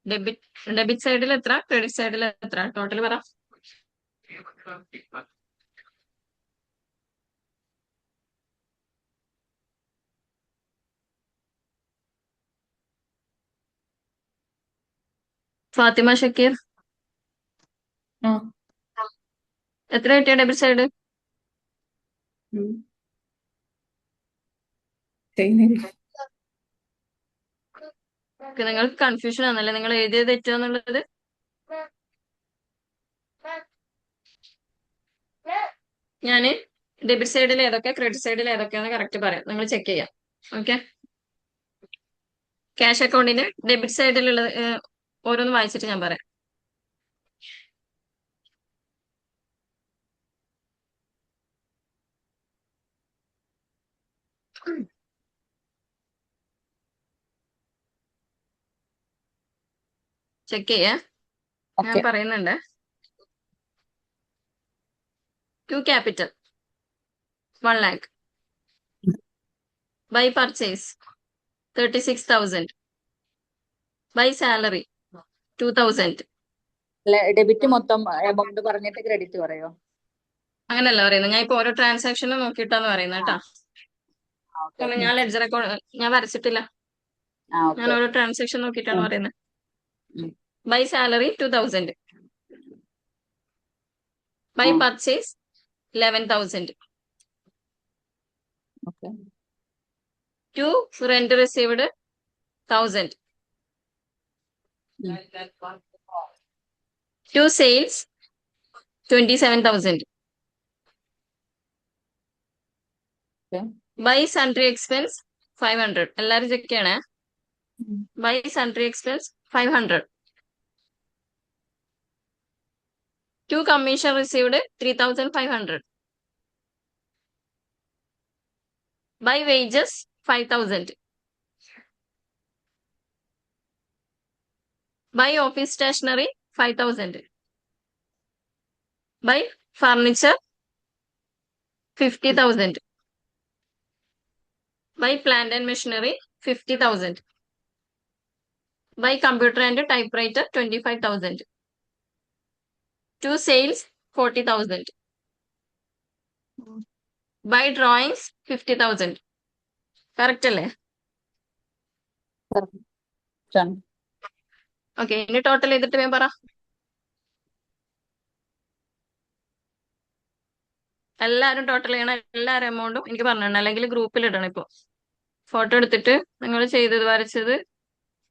ഡെബിറ്റ് സൈഡിൽ എത്ര, ക്രെഡിറ്റ് സൈഡിൽ എത്ര, ടോട്ടൽ പറ. ഫാത്തിമ ഷക്കീർ, എത്ര കിട്ടിയ ഡെബിറ്റ് സൈഡ്? നിങ്ങൾക്ക് കൺഫ്യൂഷൻ ആണല്ലേ, നിങ്ങൾ എഴുതിയത് തെറ്റാന്നുള്ളത്? ഞാന് ഡെബിറ്റ് സൈഡിൽ ഏതൊക്കെ, ക്രെഡിറ്റ് സൈഡിൽ ഏതൊക്കെയാന്ന് കറക്റ്റ് പറയാം, നിങ്ങൾ ചെക്ക് ചെയ്യാം. ഓക്കെ, ക്യാഷ് അക്കൗണ്ടിന്റെ ഡെബിറ്റ് സൈഡിലുള്ളത് ഓരോന്ന് വായിച്ചിട്ട് ഞാൻ പറയാം. ചെക്ക് ചെയ്യേ, ഞാൻ
ഓക്കെ.
പറയുന്നുണ്ട്. To capital 1 lakh. By purchase 36,000. By salary 2,000.
Debit മൊത്തം എമൗണ്ട് പറഞ്ഞിട്ട് ക്രെഡിറ്റ് പറയോ?
അങ്ങനല്ല പറയുന്നത്, ഞാൻ ഇപ്പൊ ഓരോ ട്രാൻസാക്ഷനും നോക്കിയിട്ടാന്ന് പറയുന്നത് കേട്ടാ.
ഓക്കെ.
കാരണം ഞാൻ ലെഡ്ജർ അക്കൗണ്ട് ഞാൻ വരച്ചിട്ടില്ല, ഞാൻ
ഓക്കെ.
ഓരോ ട്രാൻസാക്ഷൻ നോക്കിയിട്ടാണ് പറയുന്നത്. By salary 2,000. By purchase 11,000.
Okay.
To rent received 1,000. To sales 27,000. By sundry expense 500. എല്ലാരും ചെക്ക് ചെയ്യണേ. By sundry expense 500. To commission received 3,500. By wages 5,000. By office stationery 5,000. By furniture 50,000. By plant and machinery 50,000. By computer and typewriter 25,000. To sales 40,000. By drawings 50,000. Correct അല്ലേ? Okay, ഇനി total ചെയ്തിട്ട് ഞാൻ പറ. എല്ലാരും total ചെയ്യണം, എല്ലാരും എമൗണ്ടും എനിക്ക് പറഞ്ഞിടണം, അല്ലെങ്കിൽ ഗ്രൂപ്പിൽ ഇടണം. ഇപ്പൊ ഫോട്ടോ എടുത്തിട്ട് നിങ്ങൾ ചെയ്തത്, വരച്ചത്,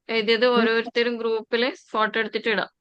എഴുതിയത് ഓരോരുത്തരും ഗ്രൂപ്പിൽ ഫോട്ടോ എടുത്തിട്ട് ഇടാം.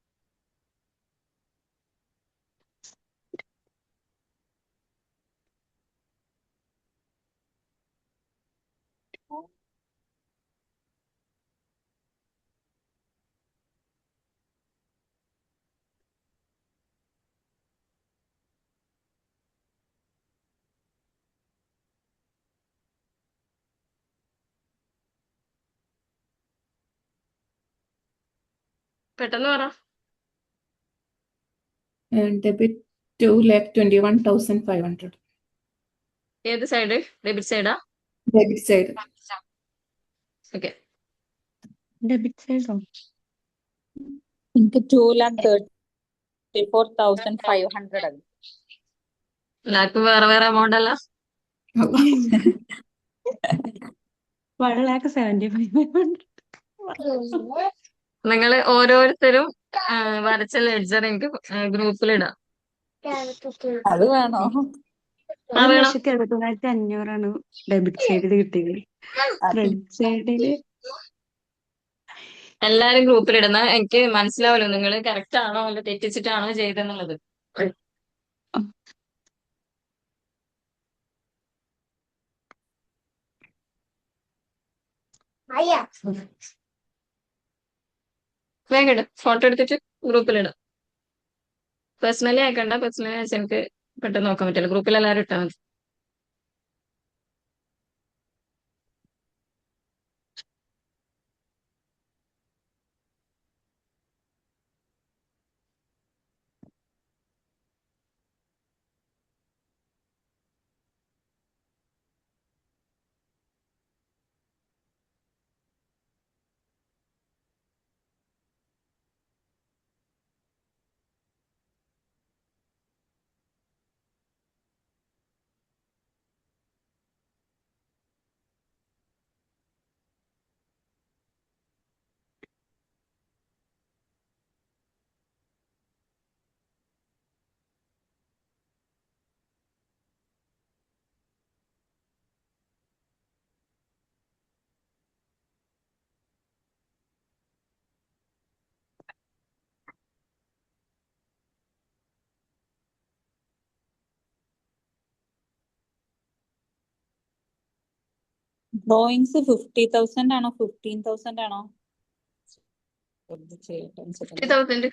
പെട്ടെന്ന് പറ.
Debit 2,21,500.
ഏത് സൈഡ്? ഡെബിറ്റ് സൈഡാ?
Debit side.
ഓക്കെ.
ഡെബിറ്റ് സൈഡോ?
എനിക്ക് 2,34,500 അത്.
എല്ലാവർക്കും വേറെ വേറെ എമൗണ്ട് അല്ല?
1,75,500.
നിങ്ങൾ ഓരോരുത്തരും വരച്ച ലെഡ്ജർ എനിക്ക് ഗ്രൂപ്പിലിടാം.
അത് വേണോ?
ആ വേണം.
1,79,500 ഡെബിറ്റ് സൈഡിൽ കിട്ടിയത്.
അത്
ക്രെഡിറ്റ് സൈഡില്
എല്ലാരും ഗ്രൂപ്പിലിടുന്ന എനിക്ക് മനസ്സിലാവല്ലോ നിങ്ങൾ കറക്റ്റ് ആണോ അല്ല തെറ്റിച്ചിട്ടാണോ ചെയ്തെന്നുള്ളത്. വേഗം ഇട്, ഫോട്ടോ എടുത്തിട്ട് ഗ്രൂപ്പിലിടാം. പേഴ്സണലി അയക്കണ്ട, പേഴ്സണലി അയച്ചാൽ എനിക്ക് പെട്ടെന്ന് നോക്കാൻ പറ്റില്ല. ഗ്രൂപ്പിൽ എല്ലാവരും ഇട്ടാൽ മതി.
ഡ്രോയിങ്സ് 50,000 ആണോ 15,000 ആണോ? ചെയ്യട്ടെ, ഒരു second.
50,000.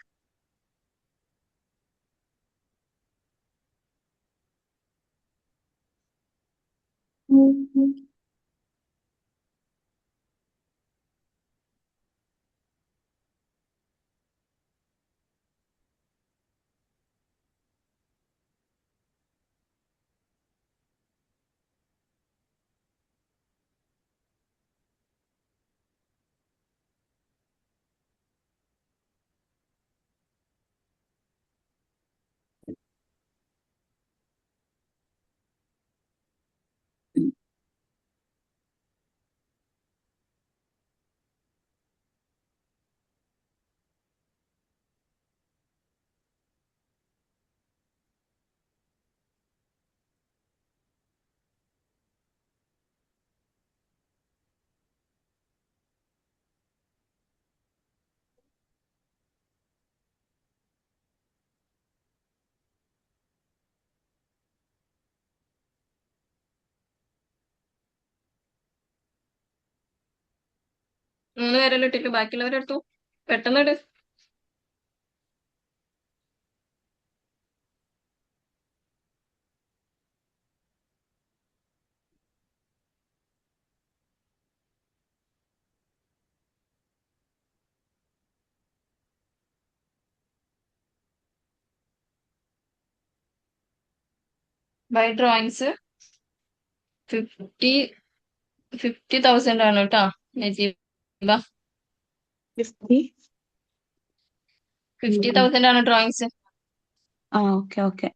മൂന്ന് പേരെല്ലാം ഇട്ടിട്ട് ബാക്കിയുള്ളവരെടുത്തു. പെട്ടെന്ന് ഇട്. ബൈ ഡ്രോയിങ്സ് 50,000 ആണ് കേട്ടോ നജീബ.
50.
50,000 ആണ് ഡ്രോയിങ്സ്.
Okay okay.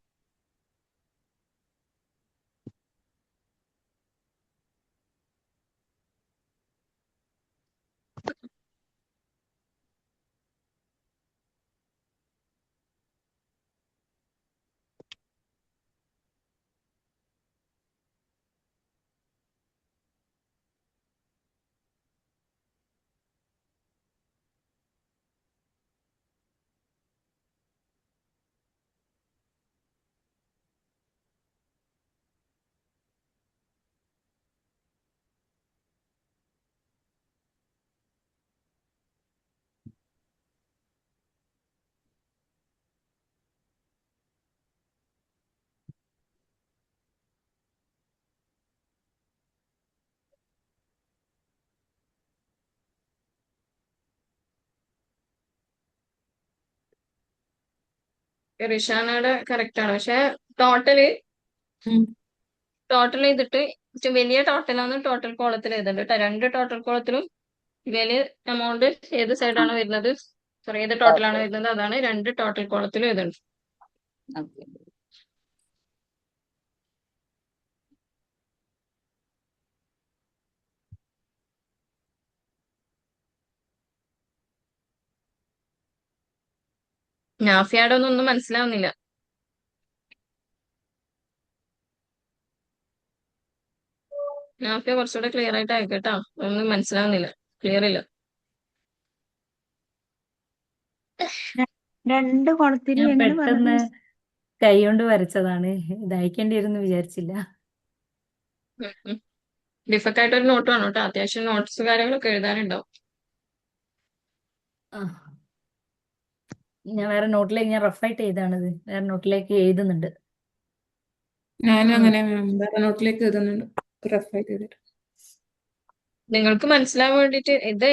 റിഷാനയുടെ കറക്റ്റ് ആണ്. പക്ഷെ ടോട്ടല് ടോട്ടൽ ചെയ്തിട്ട് ഏറ്റവും വലിയ ടോട്ടലാണ് ടോട്ടൽ കോളത്തിൽ എഴുതേണ്ടത് കേട്ടോ. രണ്ട് ടോട്ടൽ കോളത്തിലും വലിയ എമൗണ്ട് ഏത് സൈഡാണ് വരുന്നത്, സോറി ഏത് ടോട്ടലാണ്
ഓക്കെ
വരുന്നത് അതാണ് രണ്ട് ടോട്ടൽ കോളത്തിലും എഴുതേണ്ടത്.
ഓക്കെ.
നാഫിയുടെ ഒന്നും മനസ്സിലാവുന്നില്ല. നാഫിയ കുറച്ചുകൂടെ ക്ലിയർ ആയിട്ട് അയക്കട്ടോ, ഒന്നും മനസ്സിലാവുന്നില്ല, ക്ലിയർ ഇല്ല.
രണ്ട് കുളത്തില്
ഞാൻ
എങ്ങനെ
പെട്ടെന്ന്
പറഞ്ഞത്?
കൈ കൊണ്ട് വരച്ചതാണ്, ഇത് അയക്കേണ്ടി വരുമെന്ന് വിചാരിച്ചില്ല.
ഡിഫക്റ്റ് ഒരു നോട്ട് വേണം കേട്ടോ, അത്യാവശ്യം നോട്ട്സ് കാര്യങ്ങളൊക്കെ എഴുതാനുണ്ടാവും.
ആ, ഞാൻ വേറെ നോട്ടിലേക്ക് ഞാൻ റഫായിട്ട് എഴുതാണിത്, വേറെ നോട്ടിലേക്ക് എഴുതുന്നുണ്ട്.
ഞാനും അങ്ങനെ വേറെ നോട്ടിലേക്ക് എഴുതുന്നുണ്ട്, റഫായിട്ട് ചെയ്തിട്ട്.
നിങ്ങൾക്ക് മനസ്സിലാവാൻ വേണ്ടിയിട്ട് ഇത്
ആ,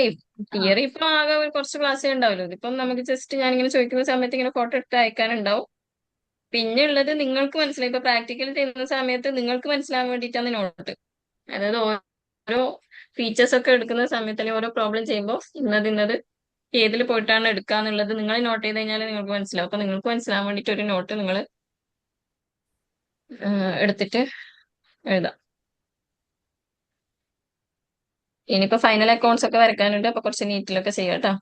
തിയറി ഇപ്പൊ ആകെ കുറച്ച് ക്ലാസ്സേ ഉണ്ടാവുമല്ലോ. ഇതിപ്പം നമുക്ക് ജസ്റ്റ് ഞാനിങ്ങനെ ചോദിക്കുന്ന സമയത്ത് ഇങ്ങനെ ഫോട്ടോ എടുത്ത് അയക്കാനുണ്ടാവും. പിന്നെ ഉള്ളത് നിങ്ങൾക്ക് മനസ്സിലായി, ഇപ്പൊ പ്രാക്ടിക്കൽ ചെയ്യുന്ന സമയത്ത് നിങ്ങൾക്ക് മനസ്സിലാവാൻ വേണ്ടിയിട്ടാണ് നോട്ട്. അതായത് ഓരോ ഫീച്ചേഴ്സ് ഒക്കെ എടുക്കുന്ന സമയത്ത് അല്ലെങ്കിൽ ഓരോ പ്രോബ്ലം ചെയ്യുമ്പോൾ ഇന്നത് ഏതിൽ പോയിട്ടാണ് എടുക്കുക എന്നുള്ളത് നിങ്ങൾ നോട്ട് ചെയ്ത് കഴിഞ്ഞാൽ നിങ്ങൾക്ക് മനസ്സിലാവും. അപ്പൊ നിങ്ങൾക്ക് മനസ്സിലാവാൻ വേണ്ടിയിട്ട് ഒരു നോട്ട് നിങ്ങൾ എടുത്തിട്ട് എഴുതാം. ഇനിയിപ്പോ ഫൈനൽ അക്കൗണ്ട്സ് ഒക്കെ വരയ്ക്കാനുണ്ട്, അപ്പൊ കുറച്ച് നീറ്റിലൊക്കെ ചെയ്യാം കേട്ടോ.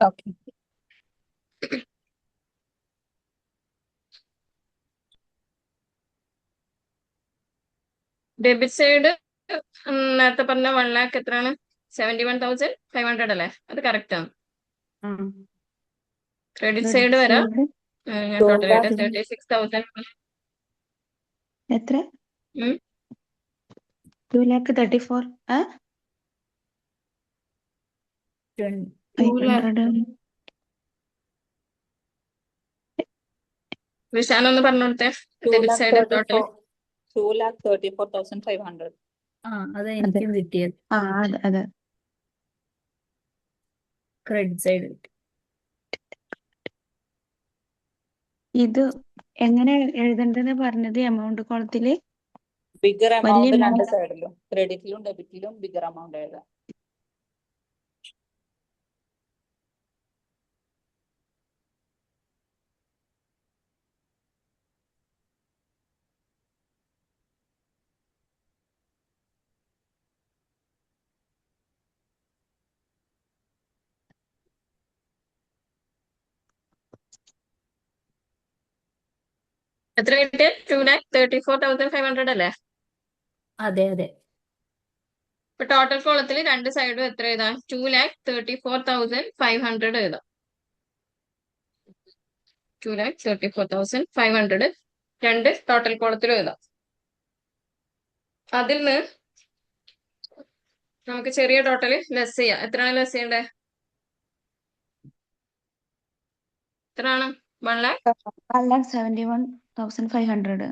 ഓക്കെ.
ഡെബിറ്റ് സൈഡ് നേരത്തെ പറഞ്ഞ 1,00,000 എത്രയാണ്? 71,500 അല്ലേ? അത് കറക്റ്റ് ആണ്. ക്രെഡിറ്റ് സൈഡ് വരാം. ഞാൻ ടോട്ടൽ ആയിട്ട് 36,000.
എത്ര? 2,34,000 500.
വിശാൻ ഒന്ന് പറഞ്ഞു കൊടുത്തേ, ഡെബിറ്റ് സൈഡ് ടോട്ടൽ.
2,34,500.
ആ, അത് എനിക്കും കിട്ടിയത്.
ആ അതെ.
ക്രെഡിറ്റ് സൈഡ്
ഇത് എങ്ങനെ എഴുതണ്ടെന്ന് പറഞ്ഞത്? എമൗണ്ട് കോളത്തില്
ബിഗർ
വലിയ
എമൗണ്ട് രണ്ട്
എമൗണ്ട്.
സൈഡിലും ക്രെഡിറ്റിലും ഡെബിറ്റിലും ബിഗർ എമൗണ്ട് എഴുതാം.
എത്ര കിട്ടിയ? 2,34,500 അല്ലേ?
അതെ അതെ.
ഇപ്പൊ ടോട്ടൽ കോളത്തിൽ രണ്ട് സൈഡും എത്ര എഴുതാം? 2,34,500 എഴുതാം. 2,34,500 രണ്ട് ടോട്ടൽ കോളത്തിലും എഴുതാം. അതിൽ നിന്ന് നമുക്ക് ചെറിയ ടോട്ടൽ ലെസ് ചെയ്യാം. എത്രയാണ് ലെസ് ചെയ്യേണ്ടത്? എത്രയാണ്?
1,71,500.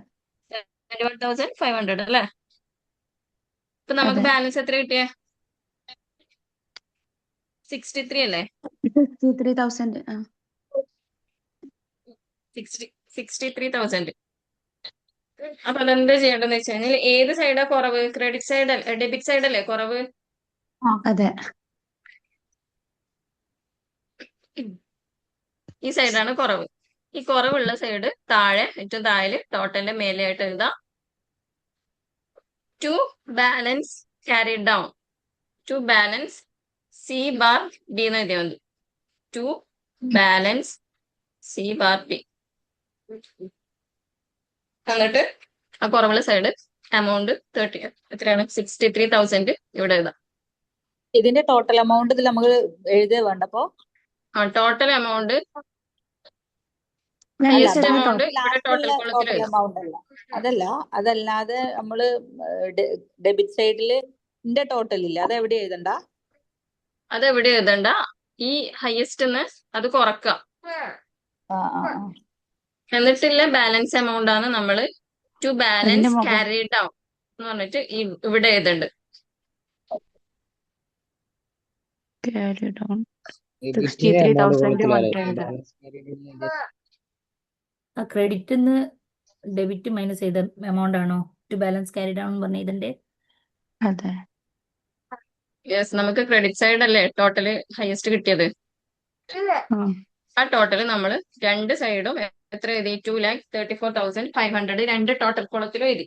1,71,500 അല്ലേ? ഇപ്പൊ നമുക്ക്
അതെ.
ബാലൻസ് എത്ര കിട്ടിയേ? 63 അല്ലേ?
53,000.
63,000. അപ്പൊ അതെന്താ ചെയ്യേണ്ടതെന്ന് വെച്ച് കഴിഞ്ഞാൽ ഏത് സൈഡാ കുറവ്? ക്രെഡിറ്റ് സൈഡ് ഡെബിറ്റ് സൈഡ് അല്ലേ കുറവ്?
അതെ.
ഈ സൈഡാണ് കുറവ്. ഈ കുറവുള്ള സൈഡ് താഴെ, ഏറ്റവും താഴെ ടോട്ടലിന്റെ മേലെയായിട്ട് എഴുതാം. To balance carry down, to balance C bar D എന്ന് എഴുതിയാൽ മതി. To balance C bar D. എന്നിട്ട് ആ കുറവുള്ള സൈഡ് എമൗണ്ട് 30 എത്രയാണ്? 63,000 ഇവിടെ എഴുതാം.
ഇതിന്റെ ടോട്ടൽ എമൗണ്ട് ഇതിൽ നമുക്ക് എഴുതുക വേണ്ടപ്പോ?
ആ ടോട്ടൽ എമൗണ്ട്
അല്ല,
ഹയസ്റ്റ്
ലാസ്റ്റത്തെ
എമൗണ്ട്
ടോട്ടൽ.
ഇവിടെ
ലാസ്റ്റുള്ള
ടോട്ടൽ കോളത്തിൽ
ടോട്ടൽ
എഴുതാം.
എമൗണ്ട് അല്ല, അതല്ലാതെ നമ്മള് ഡെബിറ്റ് സൈഡില് ടോട്ടൽ ഇല്ല, അത് എവിടെ എഴുതണ്ട?
അത് എവിടെ എഴുതണ്ട, ഈ ഹയസ്റ്റ് അത് കുറക്കാം.
ആ ആ ആ.
എന്നിട്ടുള്ള ബാലൻസ് എമൗണ്ട് ആണ് നമ്മൾ ടു
അതിന്റെ
ബാലൻസ്
മുകളിൽ
ക്യാരി ഡൗൺ എന്ന് പറഞ്ഞിട്ട് ഇവിടെ എഴുതുന്നുണ്ട്.
carry down.
ABCയുടെ എമൗണ്ട്
63,100.
കൊടുത്തില്ല ബാലൻസ് കാരീഡ്
ആ ക്രെഡിറ്റിന്ന് ഡെബിറ്റ് മൈനസ് ചെയ്ത എമൗണ്ട് ആണോ ടു ബാലൻസ് ക്യാരിഡ് ആണെന്ന് പറഞ്ഞ ഇതിന്റെ?
അതെ.
യെസ്, നമുക്ക് ക്രെഡിറ്റ് സൈഡ് അല്ലേ ടോട്ടല് ഹയസ്റ്റ് കിട്ടിയത്.
ആ
ആ ടോട്ടൽ നമ്മൾ രണ്ട് സൈഡും എത്ര എഴുതി? 2,34,500 രണ്ട് ടോട്ടൽ കോളത്തിലും എഴുതി.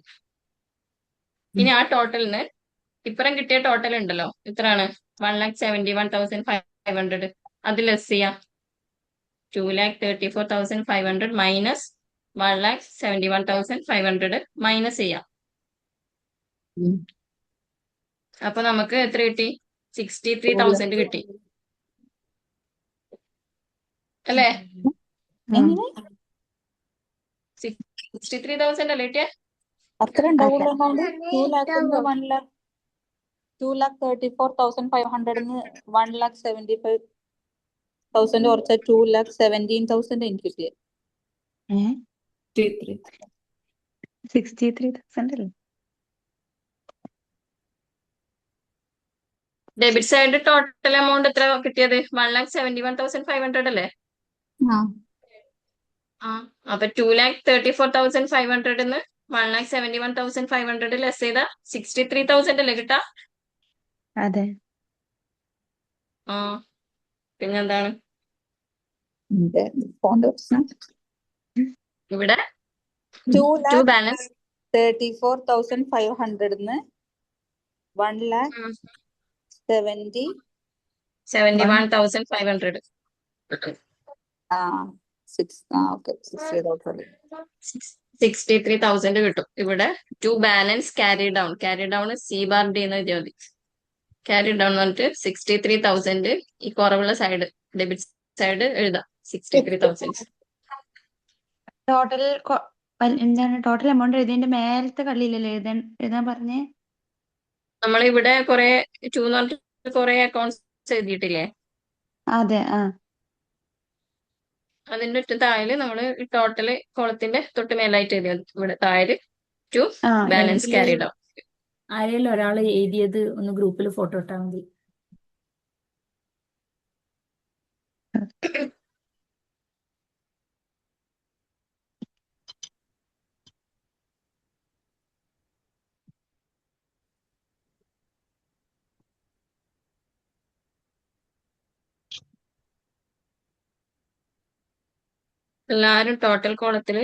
ഇനി ആ ടോട്ടലിന് ഇപ്പുറം കിട്ടിയ ടോട്ടൽ ഉണ്ടല്ലോ, എത്രയാണ്? 1,71,500. അത് ലെസ് ചെയ്യാം. 2,34,500 മൈനസ് 1,71,500 മൈനസ് ചെയ്യാം. അപ്പൊ നമുക്ക് എത്ര കിട്ടി? 63,000 കിട്ടി അല്ലേ?
എങ്ങനെ
63,000 അല്ലേ കിട്ടിയ?
അത്ര ഉണ്ടാവുള്ളൂ എമൗണ്ട്? 2,34,500 1,75,000 കുറച്ച 2,17,000 എനിക്ക് കിട്ടിയത്.
63,000 അല്ലേ?
ഡെബിറ്റ് സൈഡ് ടോട്ടൽ എമൗണ്ട് എത്ര കിട്ടിയത്? 1,71,500 അല്ലേ? ആ അപ്പൊ 2,34,500 1,71,500 ലെസ് ചെയ്ത 63,000 അല്ലേ കിട്ടാ?
അതെ.
ആ പിന്നെന്താണ്
ഫോണിന്റെ പ്രശ്നം.
ഇവിടെ? 2 ബാലൻസ്
2,34,500 1,70,000
71,500
ഓക്കെ 60,000.
63,000 കിട്ടും. ഇവിടെ 2 balance carry down C bar D എന്ന് എഴുതിയാൽ മതി. ക്യാരി ഡൗൺ എന്ന് പറഞ്ഞിട്ട് 63,000 ഈ കുറവുള്ള സൈഡ് ഡെബിറ്റ് സൈഡ് എഴുതാം 63,000.
ടോട്ടൽ എന്താണ് ടോട്ടൽ എമൗണ്ട് എഴുതിയതിന്റെ മേലത്തെ കള്ളിയിലല്ലേ എഴുതാൻ പറഞ്ഞേ?
നമ്മളിവിടെ കുറെ 2 എന്ന് പറഞ്ഞിട്ട് കുറെ അക്കൗണ്ട്സ് എഴുതിയിട്ടില്ലേ?
അതെ. ആ
അതിന്റെ ഒറ്റ താഴെ നമ്മൾ ടോട്ടല് കോളത്തിന്റെ തൊട്ട് മേലായിട്ട് എഴുതിയാൽ മതി. ഇവിടെ താഴെ 2
ആ
ബാലൻസ് ക്യാരി ഡൗൺ.
ആരെങ്കിലും ഒരാൾ എഴുതിയത് ഒന്ന് ഗ്രൂപ്പിൽ ഫോട്ടോ ഇട്ടാൽ മതി.
എല്ലാരും ടോട്ടൽ കോളത്തില്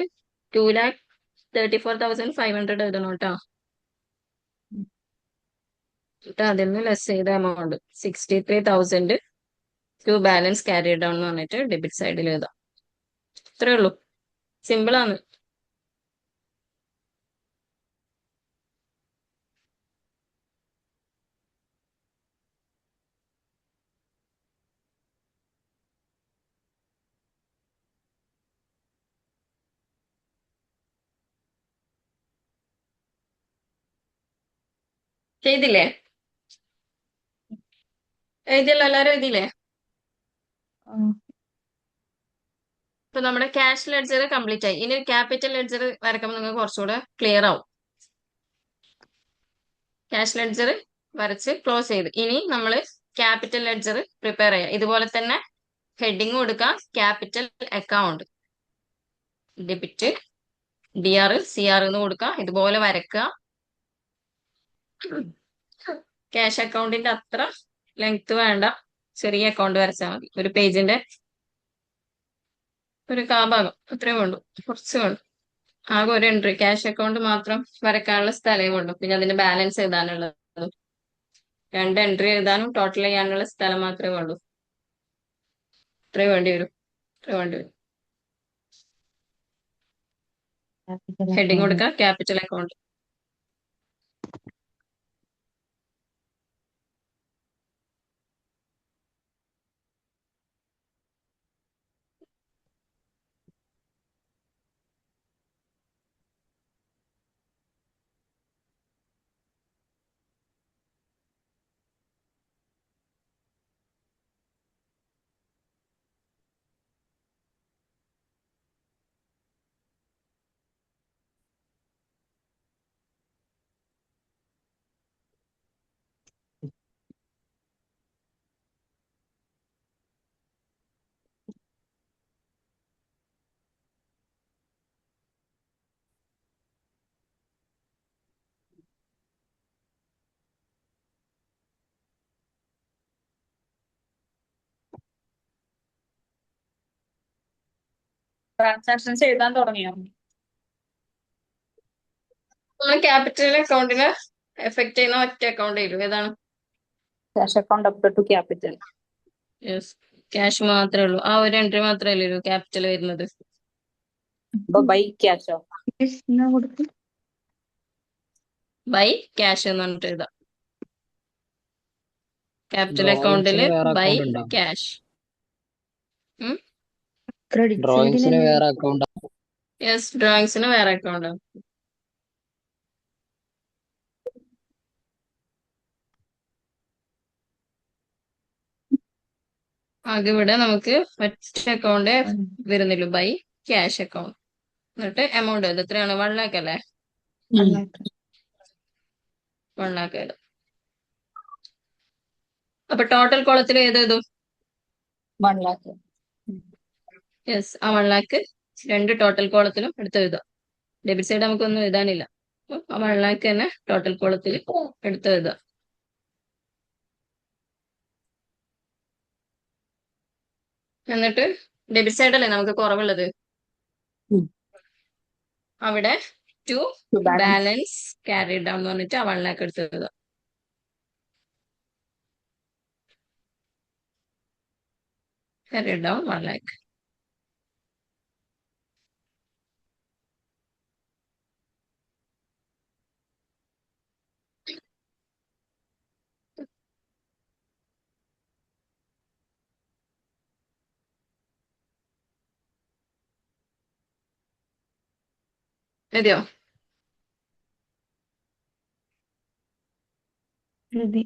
2,34,500 എഴുതണം കേട്ടോ. എന്നിട്ട് അതിൽ നിന്ന് ലെസ് ചെയ്ത എമൗണ്ട് 63,000 ബാലൻസ് ക്യാരി ഡൗൺ എന്ന് പറഞ്ഞിട്ട് ഡെബിറ്റ് സൈഡിൽ എഴുതാം. ഇത്രേ ഉള്ളൂ, സിമ്പിൾ ആണ്. ചെയ്തില്ലേ? എഴുതിയല്ലോ, എല്ലാരും എഴുതിയില്ലേ? ഇപ്പൊ നമ്മുടെ ക്യാഷ് ലെഡ്ജർ കംപ്ലീറ്റ് ആയി. ഇനി ക്യാപിറ്റൽ ലെഡ്ജർ വരക്കുമ്പോൾ നിങ്ങൾക്ക് കുറച്ചുകൂടെ ക്ലിയർ ആവും. ക്യാഷ് ലെഡ്ജർ വരച്ച് ക്ലോസ് ചെയ്ത് ഇനി നമ്മൾ ക്യാപിറ്റൽ ലെഡ്ജർ പ്രിപ്പയർ ചെയ്യാം. ഇതുപോലെ തന്നെ ഹെഡിങ് കൊടുക്കാം, capital account debit DR CR എന്ന് കൊടുക്കുക. ഇതുപോലെ വരക്കുക. ക്യാഷ് അക്കൗണ്ടിന്റെ അത്ര ലെങ്ത് വേണ്ട, ചെറിയ അക്കൗണ്ട് വരച്ചാൽ മതി. ഒരു പേജിന്റെ ഒരു കാഭാഗം അത്രേ വേണ്ടു, കുറച്ച് വേണ്ടു. ആകെ ഒരു എൻട്രി ക്യാഷ് അക്കൗണ്ട് മാത്രം വരക്കാനുള്ള സ്ഥലമേ വേണ്ടു. പിന്നെ അതിന്റെ ബാലൻസ് എഴുതാനുള്ളത് 2 എൻട്രി എഴുതാനും ടോട്ടൽ ചെയ്യാനുള്ള സ്ഥലം മാത്രമേ വേണ്ടൂ. ഇത്രേ വേണ്ടി വരും. ഹെഡിങ് കൊടുക്കുക, ക്യാപിറ്റൽ അക്കൗണ്ട്.
ട്രാൻസാക്ഷൻസ് എഴുതാൻ തുടങ്ങിയോ?
നമ്മൾ ക്യാപിറ്റൽ അക്കൗണ്ടിന് എഫക്ട് ചെയ്യുന്ന ഒറ്റ അക്കൗണ്ട് വരും, ഏതാണ്?
Cash account up to capital.
Yes, cash മാത്രമേ ഉള്ളൂ. ആ ഒരു എൻട്രി മാത്രമല്ലേ ഉള്ളൂ ക്യാപിറ്റൽ വരുന്നത്.
അപ്പൊ ബൈ ക്യാഷോ?
എന്നാ കൊടുക്കും?
ബൈ ക്യാഷ് എന്ന് പറഞ്ഞിട്ട് എഴുതാം. ക്യാപിറ്റൽ അക്കൗണ്ടില്
ഡ്രോയിങ്സിന് വേറെ
ബൈ
അക്കൗണ്ട് ഉണ്ടോ?
ക്യാഷ്.
ക്രെഡിറ്റ് സൈഡിൽ
ഡ്രോയിങ്സിന്
തന്നെ.
വേറെ അക്കൗണ്ട്.
യെസ്, ഡ്രോയിങ്സിന് വേറെ അക്കൗണ്ട്. അതിവിടെ നമുക്ക് ഒറ്റ അക്കൗണ്ടേ വരുന്നുള്ളൂ, ബൈ ക്യാഷ് അക്കൗണ്ട്. എന്നിട്ട് എമൗണ്ട് ഇത് എത്രയാണ്? 1 lakh അല്ലേ? 1 lakh എഴുതാം. അപ്പൊ ടോട്ടൽ കോളത്തിൽ ഏത് എഴുതും?
1 lakh.
യെസ്, ആ 1 lakh രണ്ട് ടോട്ടൽ കോളത്തിലും എടുത്ത് എഴുതാം. ഡെബിറ്റ് സൈഡ് നമുക്കൊന്നും എഴുതാനില്ല. അപ്പൊ ആ 1 lakh തന്നെ ടോട്ടൽ കോളത്തിൽ എടുത്ത് എഴുതാം. എന്നിട്ട് ഡെബിറ്റ് സൈഡല്ലേ നമുക്ക് കുറവുള്ളത്,
ഉം.
അവിടെ to
To balance.
Balance carry down എന്ന് പറഞ്ഞിട്ട് ആ 1 lakh എടുത്ത് എഴുതാം. Carry down 1 lakh. എഴുതിയോ?
എഴുതി.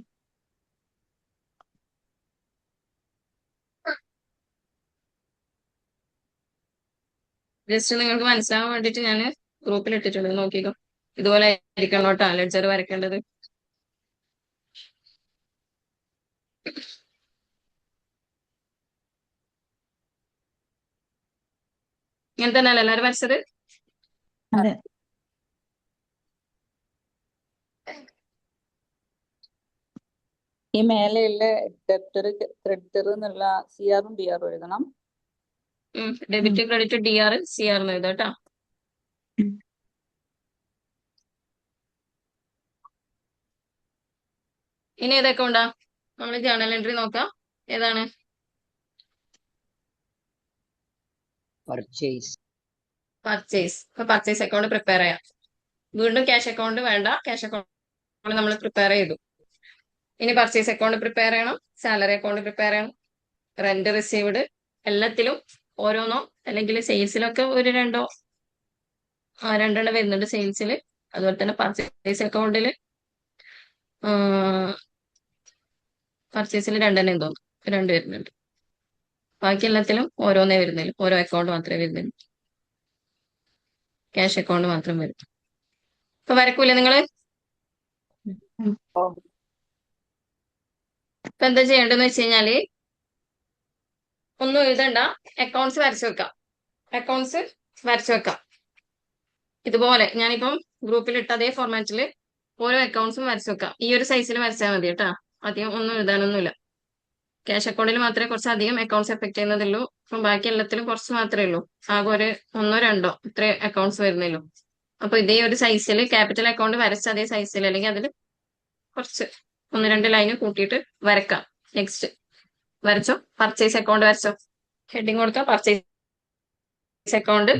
ജസ്റ്റ് നിങ്ങൾക്ക് മനസ്സിലാവാൻ വേണ്ടിയിട്ട് ഞാൻ ഗ്രൂപ്പിൽ ഇട്ടിട്ടുണ്ട്, നോക്കിക്കോ. ഇതുപോലെ ആയിരിക്കണം കേട്ടോ ലെഡ്ജർ വരയ്ക്കേണ്ടത്. ഇങ്ങനെ തന്നെയല്ലേ എല്ലാവരും വരച്ചത്?
അതെ.
ഈ മേലെയുള്ള ഡെപ്റ്റർ ക്രെഡിറ്റർ എന്നുള്ള CR ഉം DR ഉം എഴുതണം.
ഡെബിറ്റ് ക്രെഡിറ്റ് DR CR എന്ന് എഴുതാം കേട്ടോ. ഇനി ഏത് അക്കൗണ്ടാ? നമ്മൾ ജേർണൽ എൻട്രി നോക്കാം. ഏതാണ്?
പർച്ചേസ്.
പർച്ചേസ്. അപ്പൊ പർച്ചേസ് അക്കൗണ്ട് പ്രിപ്പയർ ചെയ്യാം. വീണ്ടും ക്യാഷ് അക്കൗണ്ട് വേണ്ട, ക്യാഷ് അക്കൗണ്ട് നമ്മൾ പ്രിപ്പയർ ചെയ്തു. ഇനി പർച്ചേസ് അക്കൗണ്ട് പ്രിപ്പയർ ചെയ്യണം, സാലറി അക്കൗണ്ട് പ്രിപ്പയർ ചെയ്യണം, റെന്റ് റിസീവ്ഡ്, എല്ലാത്തിലും ഓരോന്നോ അല്ലെങ്കിൽ സെയിൽസിലൊക്കെ ഒരു രണ്ടെണ്ണം വരുന്നുണ്ട് സെയിൽസിൽ. അതുപോലെ തന്നെ പർച്ചേസ് അക്കൗണ്ടിൽ പർച്ചേസിൽ രണ്ടെണ്ണം തോന്നും, 2 വരുന്നുണ്ട്. ബാക്കി എല്ലാത്തിലും ഓരോന്നേ വരുന്നില്ല, ഓരോ അക്കൗണ്ട് മാത്രമേ വരുന്നുള്ളൂ. ക്യാഷ് അക്കൗണ്ട് മാത്രം വരും. ഇപ്പൊ വരക്കൂലേ നിങ്ങള്?
ഓ.
ഇപ്പൊ എന്താ ചെയ്യേണ്ടതെന്ന് വെച്ച് കഴിഞ്ഞാല് ഒന്നും എഴുതണ്ട, അക്കൗണ്ട്സ് വരച്ചു വെക്കാം. അക്കൗണ്ട്സ് വരച്ചു വെക്കാം. ഇതുപോലെ ഞാനിപ്പം ഗ്രൂപ്പിൽ ഇട്ട അതേ ഫോർമാറ്റിൽ ഓരോ അക്കൗണ്ട്സും വരച്ചു വെക്കാം. ഈ ഒരു സൈസിൽ വരച്ചാൽ മതി കേട്ടോ. അധികം ഒന്നും എഴുതാനൊന്നുമില്ല. ക്യാഷ് അക്കൗണ്ടിൽ മാത്രമേ കുറച്ച് അധികം അക്കൗണ്ട്സ് എഫക്ട് ചെയ്യുന്നതുള്ളൂ. അപ്പം ബാക്കി എല്ലാത്തിലും കുറച്ച് മാത്രമേ ഉള്ളൂ. ആകെ ഒരു 1 2 ഇത്രേ അക്കൗണ്ട്സ് വരുന്നുള്ളൂ. അപ്പൊ ഇതേ ഒരു സൈസിൽ ക്യാപിറ്റൽ അക്കൗണ്ട് വരച്ച അതേ സൈസിൽ അല്ലെങ്കിൽ അതിൽ കുറച്ച് 1 2 ലൈന് കൂട്ടിയിട്ട് വരക്കാം. നെക്സ്റ്റ് വരച്ചോ, പർച്ചേസ് അക്കൗണ്ട് വരച്ചോ. ഹെഡിങ് കൊടുക്കാം പർച്ചേസ് അക്കൗണ്ട്.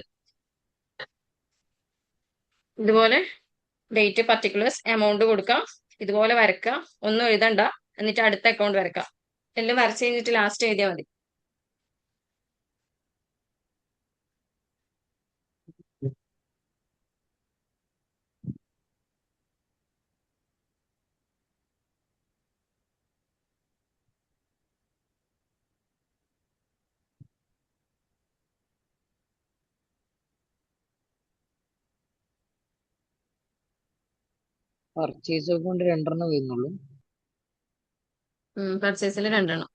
ഇതുപോലെ ഡേറ്റ്, പർട്ടിക്കുലേഴ്സ്, എമൗണ്ട് കൊടുക്കാം. ഇതുപോലെ വരക്കാം. ഒന്നും എഴുതണ്ട. എന്നിട്ട് അടുത്ത അക്കൗണ്ട് വരക്കാം. എല്ലാം വരച്ച് കഴിഞ്ഞിട്ട് ലാസ്റ്റ് എഴുതിയാൽ മതി.
പർച്ചേസ് അക്കൗണ്ട് 2 വരുന്നുള്ളൂ.
പർച്ചേസിൽ 2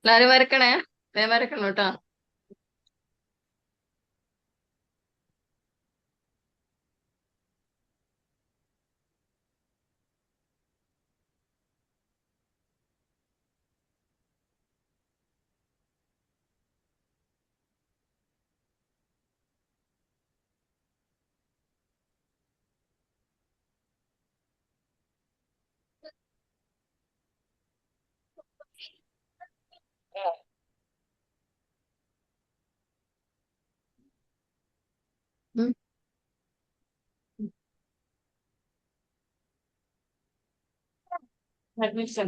എല്ലാരും വരക്കണേ, വേഗം വരക്കണം കേട്ടോ. ഉം. Admission.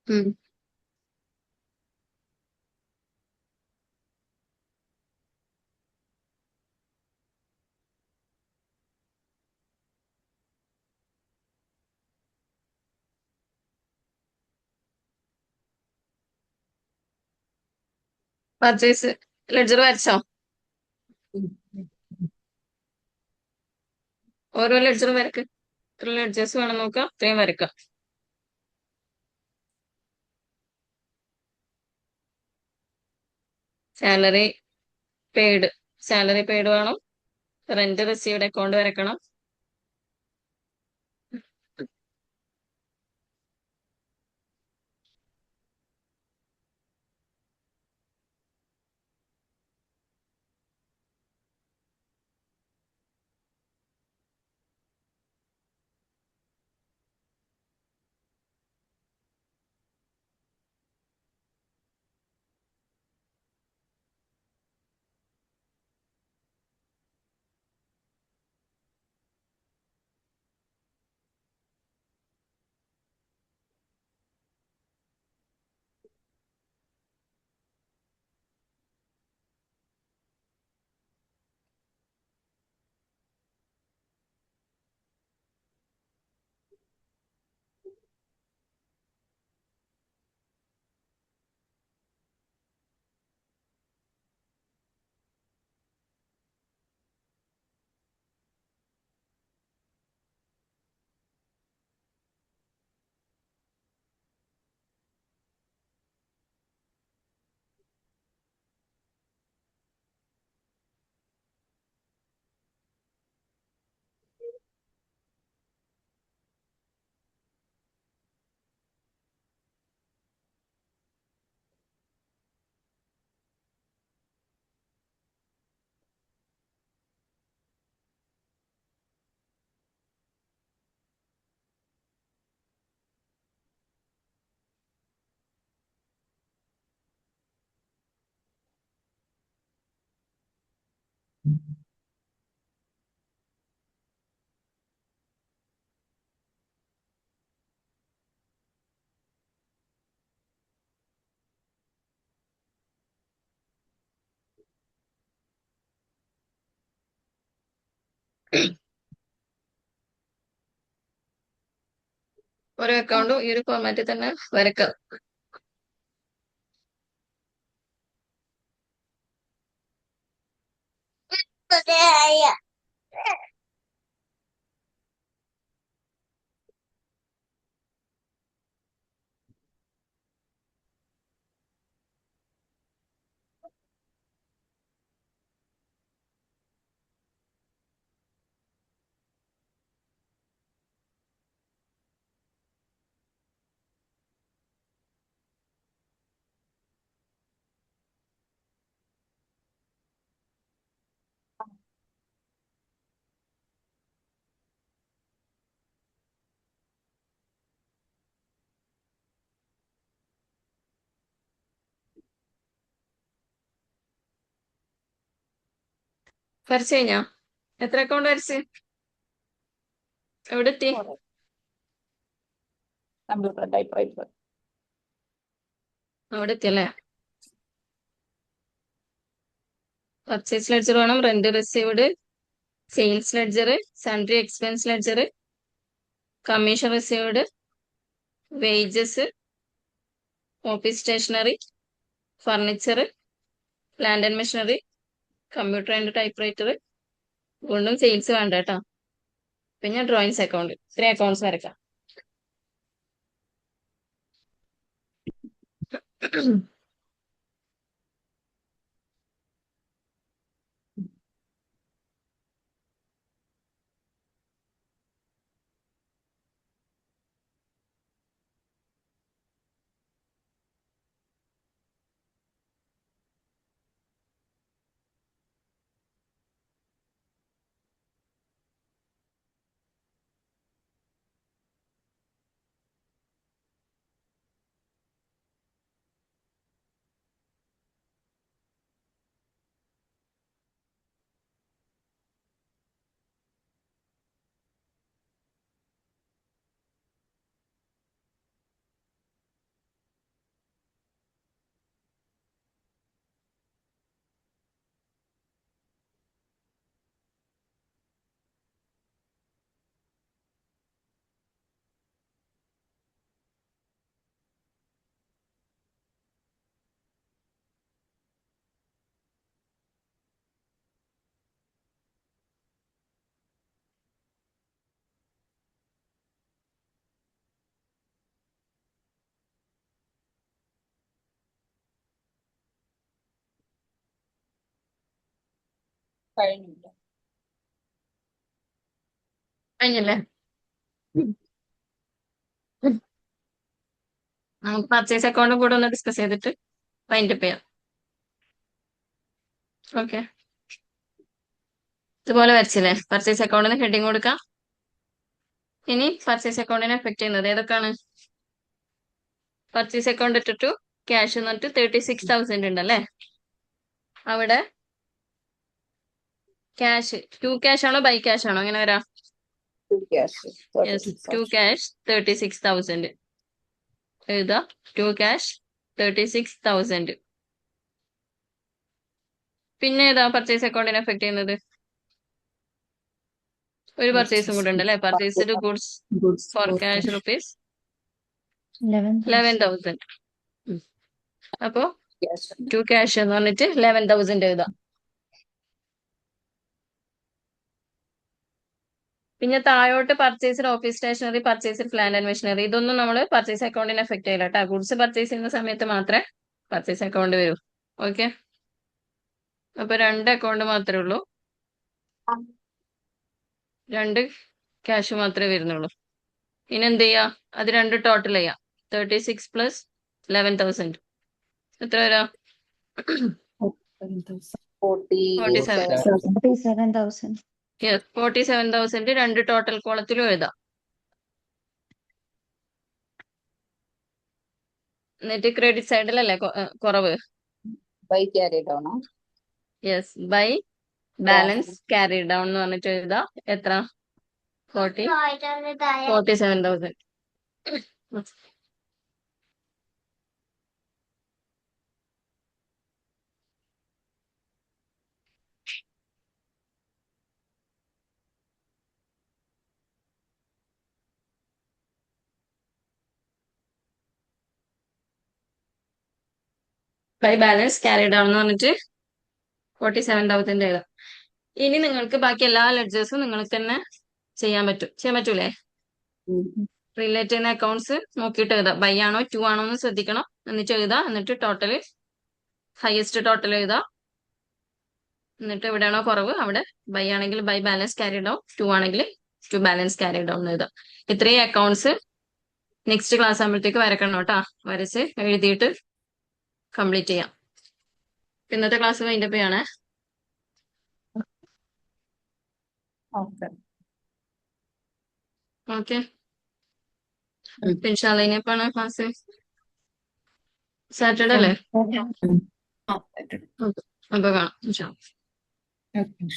ഉം. പർച്ചേസ് ലെഡ്ജർ വരച്ചോ? ഓരോ ലെഡ്ജറും വരക്ക്. എത്ര ലെഡ്ജേഴ്സ് വേണം നോക്കാം, അത്രയും വരക്കാം. സാലറി പെയ്ഡ്, സാലറി പെയ്ഡ് വേണം. റെന്റ് റിസീവ്ഡ് അക്കൗണ്ട് വരക്കണം. ഓരോ അക്കൗണ്ടും ഈ ഒരു ഫോർമാറ്റിൽ തന്നെ വരക്കാം. വരച്ചു കഴിഞ്ഞാ? എത്ര അക്കൗണ്ട് വരച്ച്? എവിടെ എത്തി?
Computer typewriter.
അവിടെ എത്തിയല്ലേ? പർച്ചേസ് ലെഡ്ജർ വേണം, rent received, sales ledger, sundry expense ledger, commission received, wages, office stationery, furniture, plant and machinery, computer and typewriter. വീണ്ടും സെയിൽസ് വേണ്ട കേട്ടോ. പിന്നെ ഡ്രോയിങ്സ് അക്കൗണ്ട്. 3 അക്കൗണ്ട്സ് വരക്കാം.
കഴിഞ്ഞില്ല.
കഴിഞ്ഞല്ലേ? നമുക്ക് പർച്ചേസ് അക്കൗണ്ടും കൂടെ ഒന്ന് ഡിസ്കസ് ചെയ്തിട്ട് വൈൻഡപ്പ് ചെയ്യാം. ഓക്കെ, ഇതുപോലെ വരച്ചില്ലേ? പർച്ചേസ് അക്കൗണ്ടിന് ഹെഡിങ് കൊടുക്കാം. ഇനി പർച്ചേസ് അക്കൗണ്ടിനെ എഫക്ട് ചെയ്യുന്നത് ഏതൊക്കെയാണ്? പർച്ചേസ് അക്കൗണ്ട് ഇട്ടിട്ടു ക്യാഷ് എന്നിട്ട് 36,000 ഉണ്ടല്ലേ? അവിടെ ക്യാഷ് 2 ക്യാഷ് ആണോ ബൈ ക്യാഷ് ആണോ? അങ്ങനെ വരാം.
2 cash.
യെസ്, 2 ക്യാഷ് 36,000 എഴുതാ. 2 ക്യാഷ് 36,000. പിന്നെ ഏതാ പർച്ചേസ് അക്കൗണ്ടിനെ എഫക്ട് ചെയ്യുന്നത്? ഒരു പർച്ചേസും കൂടെ ഉണ്ടല്ലേ? Purchased goods for cash rupees 11,000. അപ്പോ 2 ക്യാഷ് എന്ന് പറഞ്ഞിട്ട് 11,000 എഴുതാം. പിന്നെ താഴോട്ട് purchased office stationery, purchased plant and machinery, ഇതൊന്നും നമ്മൾ പർച്ചേസ് അക്കൗണ്ടിന് എഫക്ട് ചെയ്യില്ല കേട്ടോ. ഗുഡ്സ് പർച്ചേസ് ചെയ്യുന്ന സമയത്ത് മാത്രമേ പർച്ചേസ് അക്കൗണ്ട് വരൂ. ഓക്കെ, അപ്പൊ 2 അക്കൗണ്ട് മാത്രമേ ഉള്ളൂ. 2 ക്യാഷ് മാത്രമേ വരുന്നുള്ളൂ. ഇനി എന്ത് ചെയ്യാ? അത് 2 ടോട്ടൽ ചെയ്യാം. 36 പ്ലസ് 11,000 എത്ര വരാം? 47.
47,000.
യെസ്, 47,000 2 ടോട്ടൽ കോളത്തിലും എഴുതാം. എന്നിട്ട് ക്രെഡിറ്റ് സൈഡിലല്ലേ കുറവ്?
By carry down.
Yes, by balance carry down എന്ന് പറഞ്ഞിട്ട് എഴുതാം. എത്ര? 47,000. ബൈ ബാലൻസ് ക്യാരി ഡൗൺ എന്ന് പറഞ്ഞിട്ട് 47,000 എഴുതാം. ഇനി നിങ്ങൾക്ക് ബാക്കി എല്ലാ ലെഡ്ജേഴ്സും നിങ്ങൾക്ക് തന്നെ ചെയ്യാൻ പറ്റൂലേ? റിലേറ്റ് ചെയ്യുന്ന അക്കൗണ്ട്സ് നോക്കിയിട്ട് എഴുതാം. ബൈ ആണോ 2 ആണോ എന്ന് ശ്രദ്ധിക്കണം. എന്നിട്ട് എഴുതാം. എന്നിട്ട് ടോട്ടല് ഹയസ്റ്റ് ടോട്ടൽ എഴുതാം. എന്നിട്ട് എവിടെയാണോ കുറവ് അവിടെ ബൈ ആണെങ്കിൽ ബൈ ബാലൻസ് ക്യാരി ഡൗൺ, 2 ആണെങ്കിൽ 2 ബാലൻസ് ക്യാരി ഡൗൺ എഴുതാം. ഇത്രയും അക്കൗണ്ട്സ് നെക്സ്റ്റ് ക്ലാസ് ആകുമ്പോഴത്തേക്ക് വരക്കണം കേട്ടോ. വരച്ച് എഴുതിയിട്ട് കംപ്ലീറ്റ് ചെയ്യാം. ഇന്നത്തെ ക്ലാസ് വൈൻഡപ്പ് ചെയ്യണേ.
ഓക്കെ.
ഓക്കെ, ഇൻഷാല്ലാ ഇനി എപ്പോഴാണ് ക്ലാസ്? സാറ്റർഡേ അല്ലേ? അപ്പൊ കാണാം ഇൻഷാല്ലാ.
ഓക്കെ.